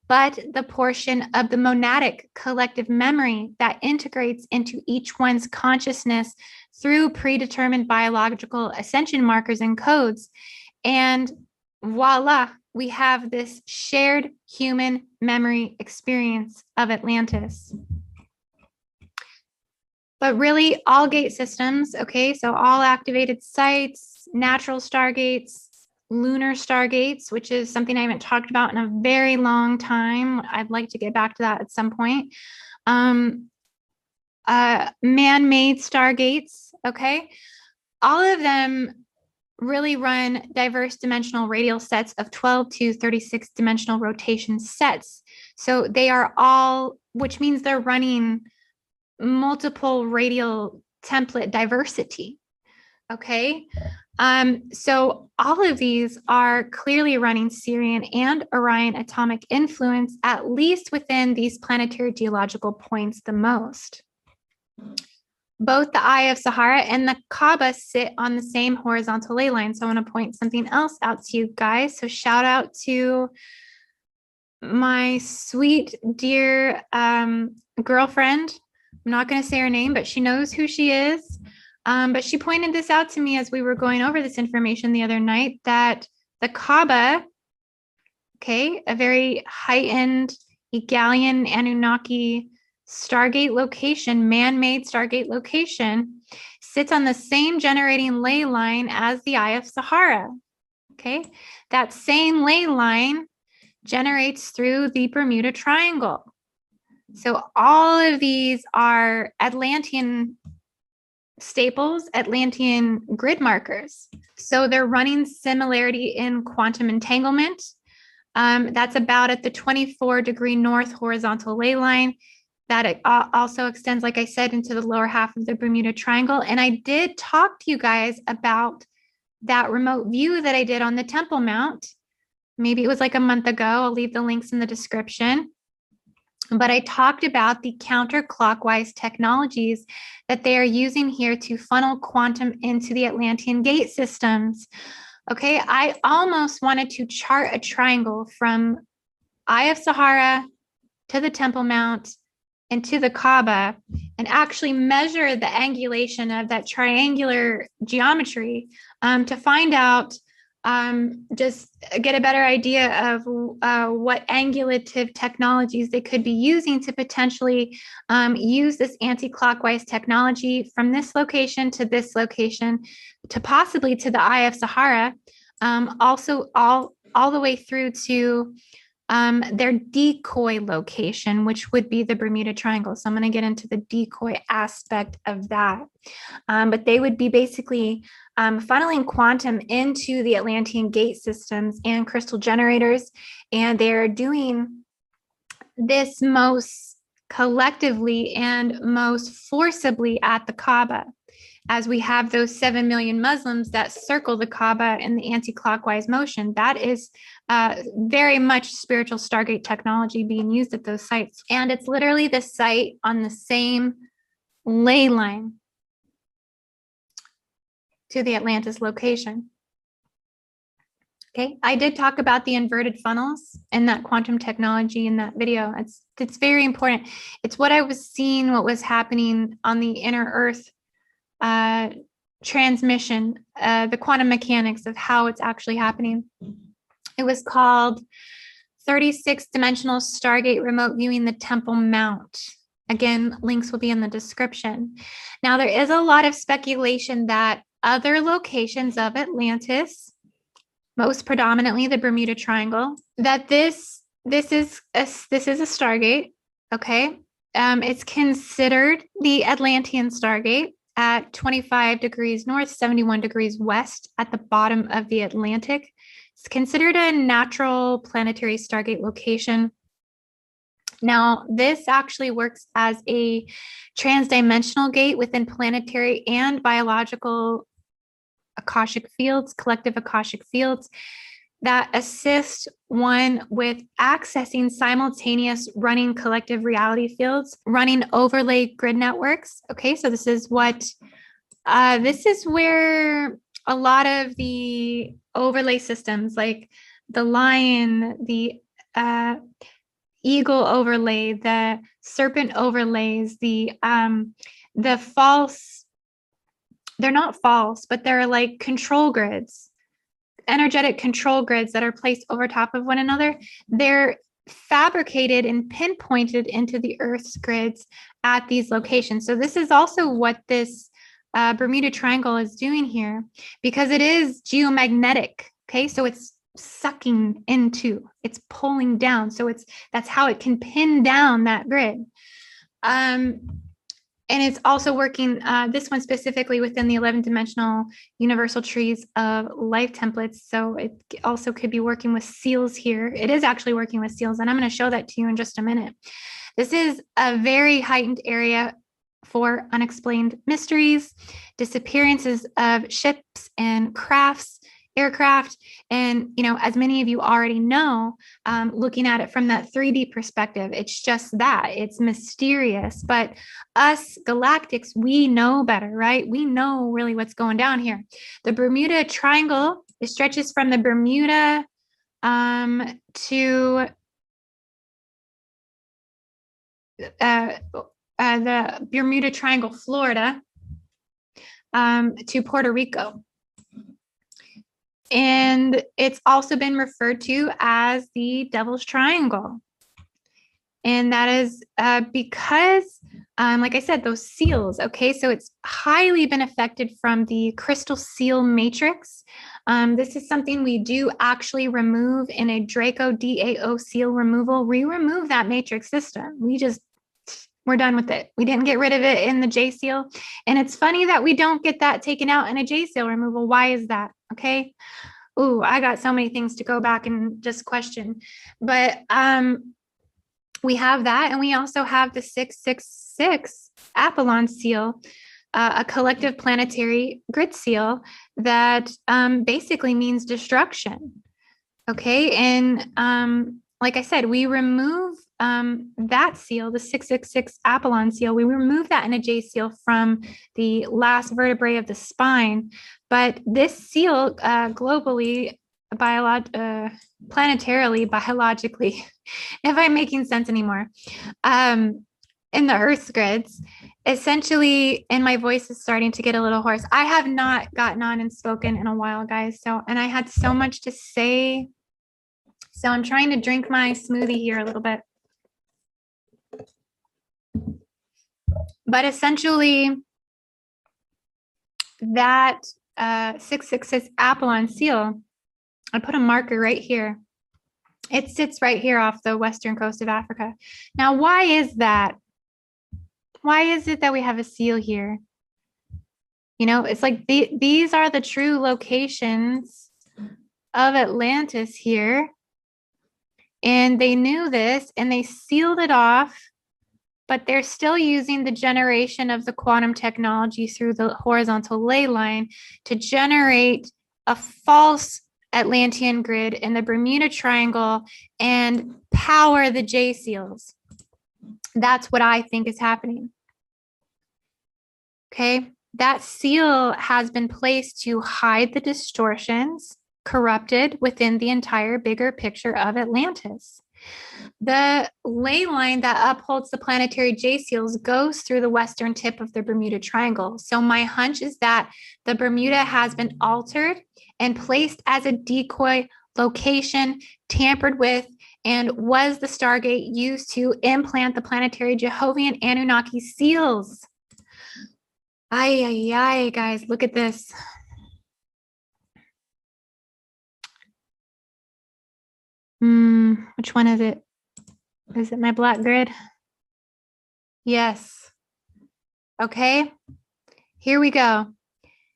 but the portion of the monadic collective memory that integrates into each one's consciousness through predetermined biological ascension markers and codes. And voila, we have this shared human memory experience of Atlantis. But really, all gate systems, okay, so all activated sites, natural stargates, lunar stargates, which is something I haven't talked about in a very long time. I'd like to get back to that at some point. Man-made stargates, okay, all of them really run diverse dimensional radial sets of 12 to 36 dimensional rotation sets. So they are all, which means they're running multiple radial template diversity. Okay. So all of these are clearly running Sirian and Orion atomic influence, at least within these planetary geological points the most. Both the Eye of Sahara and the Kaaba sit on the same horizontal ley line. So I want to point something else out to you guys. So shout out to my sweet, dear girlfriend. I'm not going to say her name, but she knows who she is. But she pointed this out to me as we were going over this information the other night, that the Kaaba, okay, a very high-end Hegelian Anunnaki Stargate location, man-made Stargate location, sits on the same generating ley line as the Eye of Sahara. Okay, that same ley line generates through the Bermuda Triangle. So all of these are Atlantean staples, Atlantean grid markers. So they're running similarity in quantum entanglement. That's about at the 24-degree north horizontal ley line. That also extends, like I said, into the lower half of the Bermuda Triangle. And I did talk to you guys about that remote view that I did on the Temple Mount. Maybe it was like a month ago. I'll leave the links in the description. But I talked about the counterclockwise technologies that they are using here to funnel quantum into the Atlantean gate systems. Okay, I almost wanted to chart a triangle from Eye of Sahara to the Temple Mount and to the Kaaba and actually measure the angulation of that triangular geometry to find out, just get a better idea of what angulative technologies they could be using to potentially use this anti-clockwise technology from this location to this location to possibly to the Eye of Sahara, also all the way through to their decoy location, which would be the Bermuda Triangle. So I'm going to get into the decoy aspect of that. But they would be basically funneling quantum into the Atlantean gate systems and crystal generators. And they're doing this most collectively and most forcibly at the Kaaba, as we have those 7 million Muslims that circle the Kaaba in the anti-clockwise motion. That is very much spiritual Stargate technology being used at those sites. And it's literally the site on the same ley line to the Atlantis location. Okay, I did talk about the inverted funnels and that quantum technology in that video. It's very important. It's what I was seeing, what was happening on the inner Earth transmission, the quantum mechanics of how it's actually happening. It was called 36-dimensional Stargate remote viewing the Temple Mount. Again, links will be in the description. Now, there is a lot of speculation that other locations of Atlantis, most predominantly the Bermuda Triangle, that this is a Stargate. Okay, it's considered the Atlantean Stargate at 25 degrees north, 71 degrees west at the bottom of the Atlantic. It's considered a natural planetary Stargate location. Now, this actually works as a transdimensional gate within planetary and biological Akashic fields, collective Akashic fields that assist one with accessing simultaneous running collective reality fields, running overlay grid networks. Okay, so this is what, this is where a lot of the overlay systems like the lion, the eagle overlay, the serpent overlays, the false, they're not false, but they're like control grids, energetic control grids that are placed over top of one another. They're fabricated and pinpointed into the Earth's grids at these locations. So this is also what this Bermuda Triangle is doing here, because it is geomagnetic. Okay, so it's sucking into, it's pulling down. So that's how it can pin down that grid. And it's also working, this one specifically within the 11-dimensional universal trees of life templates. So it also could be working with seals here. It is actually working with seals, and I'm going to show that to you in just a minute. This is a very heightened area for unexplained mysteries, disappearances of ships and aircraft. And, as many of you already know, looking at it from that 3D perspective, it's just that, it's mysterious. But us galactics, we know better, right? We know really what's going down here. The Bermuda Triangle, it stretches from the Bermuda to the Bermuda Triangle, Florida, to Puerto Rico. And it's also been referred to as the Devil's Triangle. And that is because, like I said, those seals, okay, so it's highly been affected from the crystal seal matrix. This is something we do actually remove in a Draco DAO seal removal. We remove that matrix system. We're done with it. We didn't get rid of it in the J seal. And it's funny that we don't get that taken out in a J seal removal. Why is that? Okay. Ooh, I got so many things to go back and just question. But we have that. And we also have the 666 Apollon seal, a collective planetary grid seal that basically means destruction. Okay. And like I said, we remove that seal, the 666 Apollon seal, we remove that in a J seal from the last vertebrae of the spine. But this seal globally, planetarily, biologically, if I'm making sense anymore, in the Earth's grids, essentially, and my voice is starting to get a little hoarse. I have not gotten on and spoken in a while, guys. And I had so much to say. So I'm trying to drink my smoothie here a little bit. But essentially, that 666 Apollon seal, I put a marker right here. It sits right here off the western coast of Africa. Now, why is that? Why is it that we have a seal here? It's like these are the true locations of Atlantis here. And they knew this and they sealed it off, but they're still using the generation of the quantum technology through the horizontal ley line to generate a false Atlantean grid in the Bermuda Triangle and power the J seals. That's what I think is happening. Okay, that seal has been placed to hide the distortions corrupted within the entire bigger picture of Atlantis. The ley line that upholds the planetary J seals goes through the western tip of the Bermuda Triangle. So my hunch is that the Bermuda has been altered and placed as a decoy location, tampered with, and was the Stargate used to implant the planetary Jehovian Anunnaki seals. Ay, guys, look at this. Which one is it? Is it my black grid? Yes. Okay, here we go.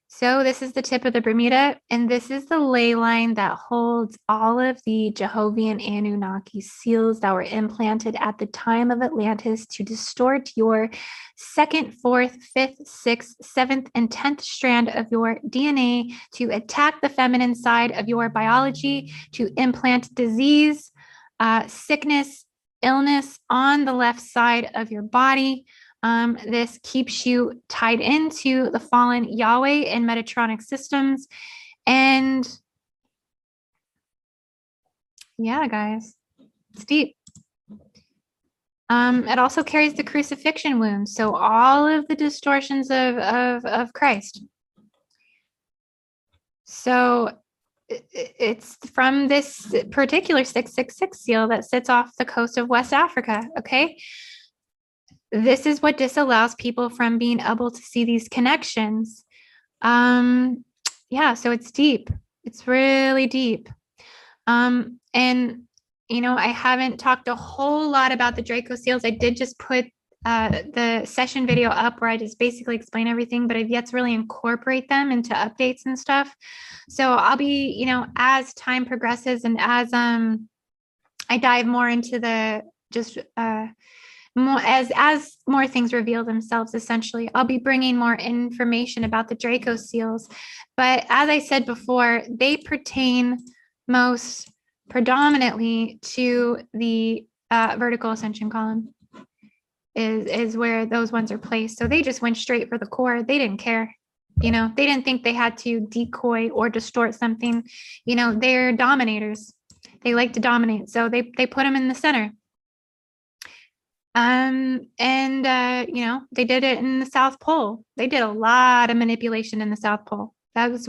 So this is the tip of the Bermuda, and this is the ley line that holds all of the Jehovah Anunnaki seals that were implanted at the time of Atlantis to distort your second, fourth, fifth, sixth, seventh, and 10th strand of your DNA, to attack the feminine side of your biology, to implant disease, sickness, illness on the left side of your body. This keeps you tied into the fallen Yahweh and Metatronic systems. And yeah, guys, it's deep. It also carries the crucifixion wound. So all of the distortions of Christ. So it's from this particular 666 seal that sits off the coast of West Africa. Okay. This is what disallows people from being able to see these connections. Yeah, so it's deep. It's really deep. And I haven't talked a whole lot about the Draco seals. I did just put the session video up where I just basically explain everything, but I've yet to really incorporate them into updates and stuff. So I'll be, as time progresses and as I dive more into the just more as more things reveal themselves, essentially, I'll be bringing more information about the Draco seals. But as I said before, they pertain most predominantly to the vertical ascension column is where those ones are placed. So they just went straight for the core. They didn't care. They didn't think they had to decoy or distort something. They're dominators. They like to dominate. So they put them in the center. They did it in the South Pole. They did a lot of manipulation in the South Pole. That's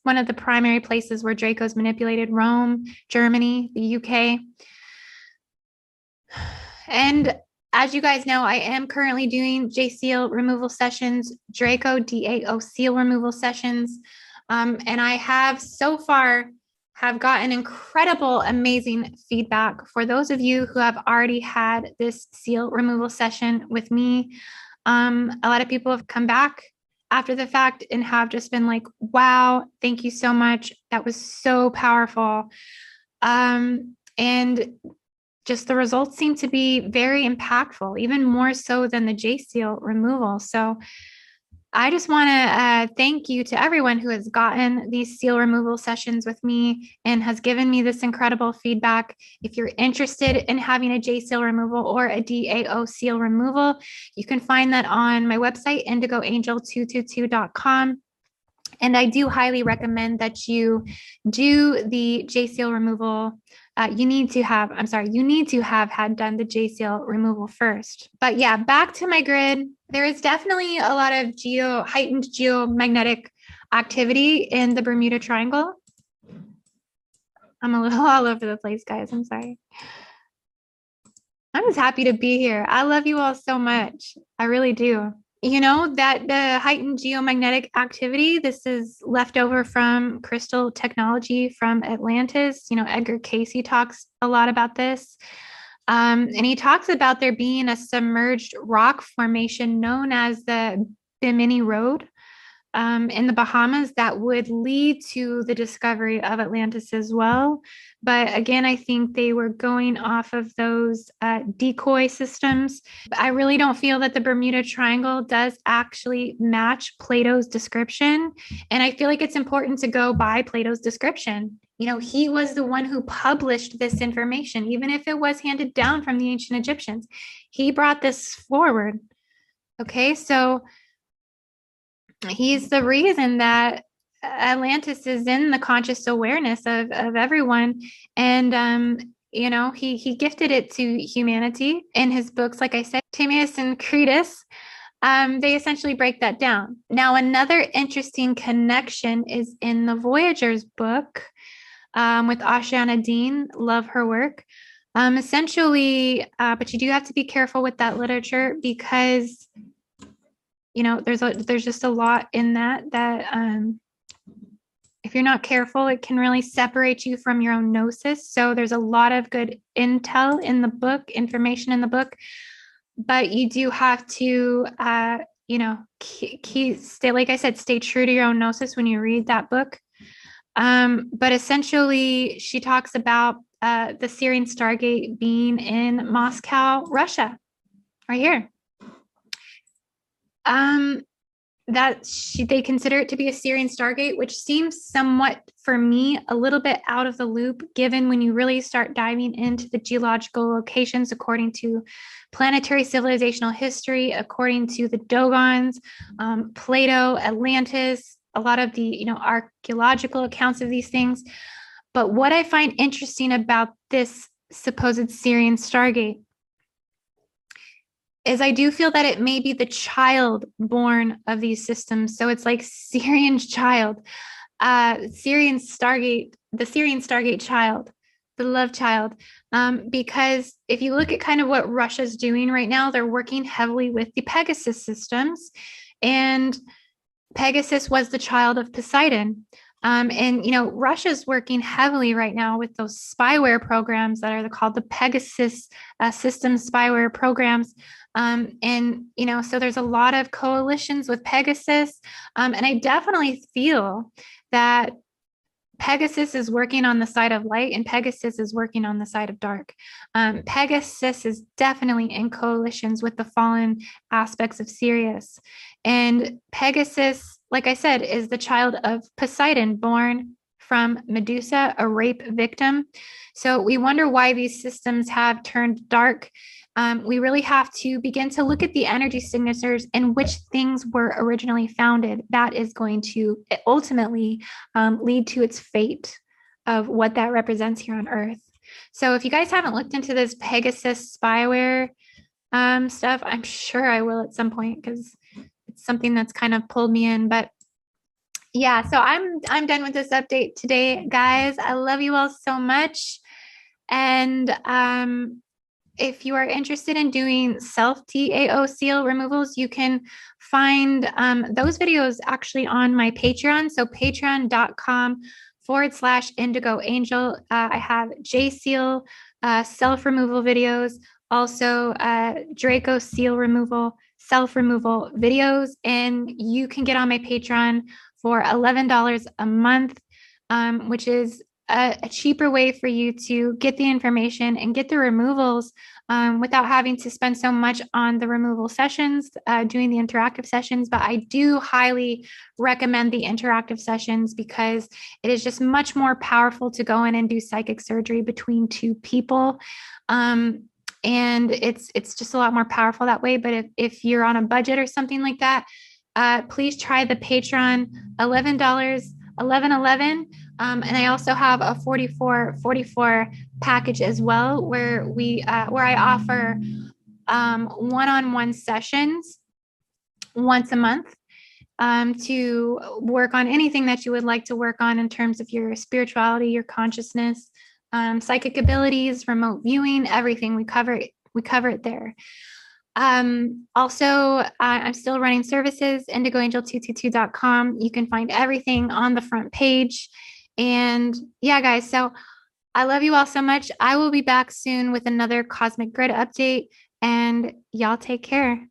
one of the primary places where Draco's manipulated: Rome, Germany, the UK. And as you guys know, I am currently doing J seal removal sessions, Draco DAO seal removal sessions. And I have so far gotten incredible, amazing feedback. For those of you who have already had this seal removal session with me, a lot of people have come back after the fact and have just been like, wow, thank you so much. That was so powerful. And just the results seem to be very impactful, even more so than the J seal removal. So I just want to thank you to everyone who has gotten these seal removal sessions with me and has given me this incredible feedback. If you're interested in having a J seal removal or a DAO seal removal, you can find that on my website, IndigoAngel222.com. And I do highly recommend that you do the J seal removal. You need to have had done the J seal removal first. But yeah, back to my grid. There is definitely a lot of heightened geomagnetic activity in the Bermuda Triangle. I'm a little all over the place, guys. I'm sorry. I'm just happy to be here. I love you all so much. I really do. That the heightened geomagnetic activity, this is left over from crystal technology from Atlantis. Edgar Casey talks a lot about this. And he talks about there being a submerged rock formation known as the Bimini Road in the Bahamas that would lead to the discovery of Atlantis as well. But again, I think they were going off of those decoy systems. I really don't feel that the Bermuda Triangle does actually match Plato's description. And I feel like it's important to go by Plato's description. He was the one who published this information, even if it was handed down from the ancient Egyptians. He brought this forward. Okay, so he's the reason that Atlantis is in the conscious awareness of everyone. And, he gifted it to humanity in his books. Like I said, Timaeus and Cretus, they essentially break that down. Now, another interesting connection is in the Voyagers book with Ashiana Dean. Love her work. Essentially, but you do have to be careful with that literature because there's just a lot in that if you're not careful, it can really separate you from your own gnosis. So there's a lot of good intel in the book, information in the book, but you do have to stay, like I said, stay true to your own gnosis when you read that book. But essentially, she talks about the Sirian Stargate being in Moscow, Russia, right here. They consider it to be a Sirian Stargate, which seems somewhat, for me, a little bit out of the loop, given when you really start diving into the geological locations according to planetary civilizational history, according to the dogons, Plato, Atlantis, a lot of the archaeological accounts of these things. But what I find interesting about this supposed Sirian Stargate is I do feel that it may be the child born of these systems. So it's like Sirian's child, Sirian Stargate, the Sirian Stargate child, the love child. Because if you look at kind of what Russia's doing right now, they're working heavily with the Pegasus systems. And Pegasus was the child of Poseidon. Russia's working heavily right now with those spyware programs that are called the Pegasus system spyware programs. So there's a lot of coalitions with Pegasus. And I definitely feel that Pegasus is working on the side of light and Pegasus is working on the side of dark. Pegasus is definitely in coalitions with the fallen aspects of Sirius. And Pegasus, like I said, is the child of Poseidon, born from Medusa, a rape victim. So we wonder why these systems have turned dark. We really have to begin to look at the energy signatures and which things were originally founded. That is going to ultimately lead to its fate of what that represents here on Earth. So if you guys haven't looked into this Pegasus spyware stuff, I'm sure I will at some point because it's something that's kind of pulled me in. But yeah, so I'm done with this update today, guys. I love you all so much. And if you are interested in doing self-TAO seal removals, you can find those videos actually on my Patreon. So patreon.com/IndigoAngel. I have JSeal self-removal videos, also Draco seal removal, self-removal videos. And you can get on my Patreon for $11 a month, which is a cheaper way for you to get the information and get the removals without having to spend so much on the removal sessions, doing the interactive sessions. But I do highly recommend the interactive sessions because it is just much more powerful to go in and do psychic surgery between two people. And it's just a lot more powerful that way. But if you're on a budget or something like that, please try the Patreon $11, $11.11. And I also have a $44.44 package as well, where I offer one-on-one sessions once a month to work on anything that you would like to work on in terms of your spirituality, your consciousness, psychic abilities, remote viewing, everything. We cover it there. Also, I'm still running services, IndigoAngel222.com. You can find everything on the front page. And yeah, guys, so I love you all so much. I will be back soon with another Cosmic Grid update, and y'all take care.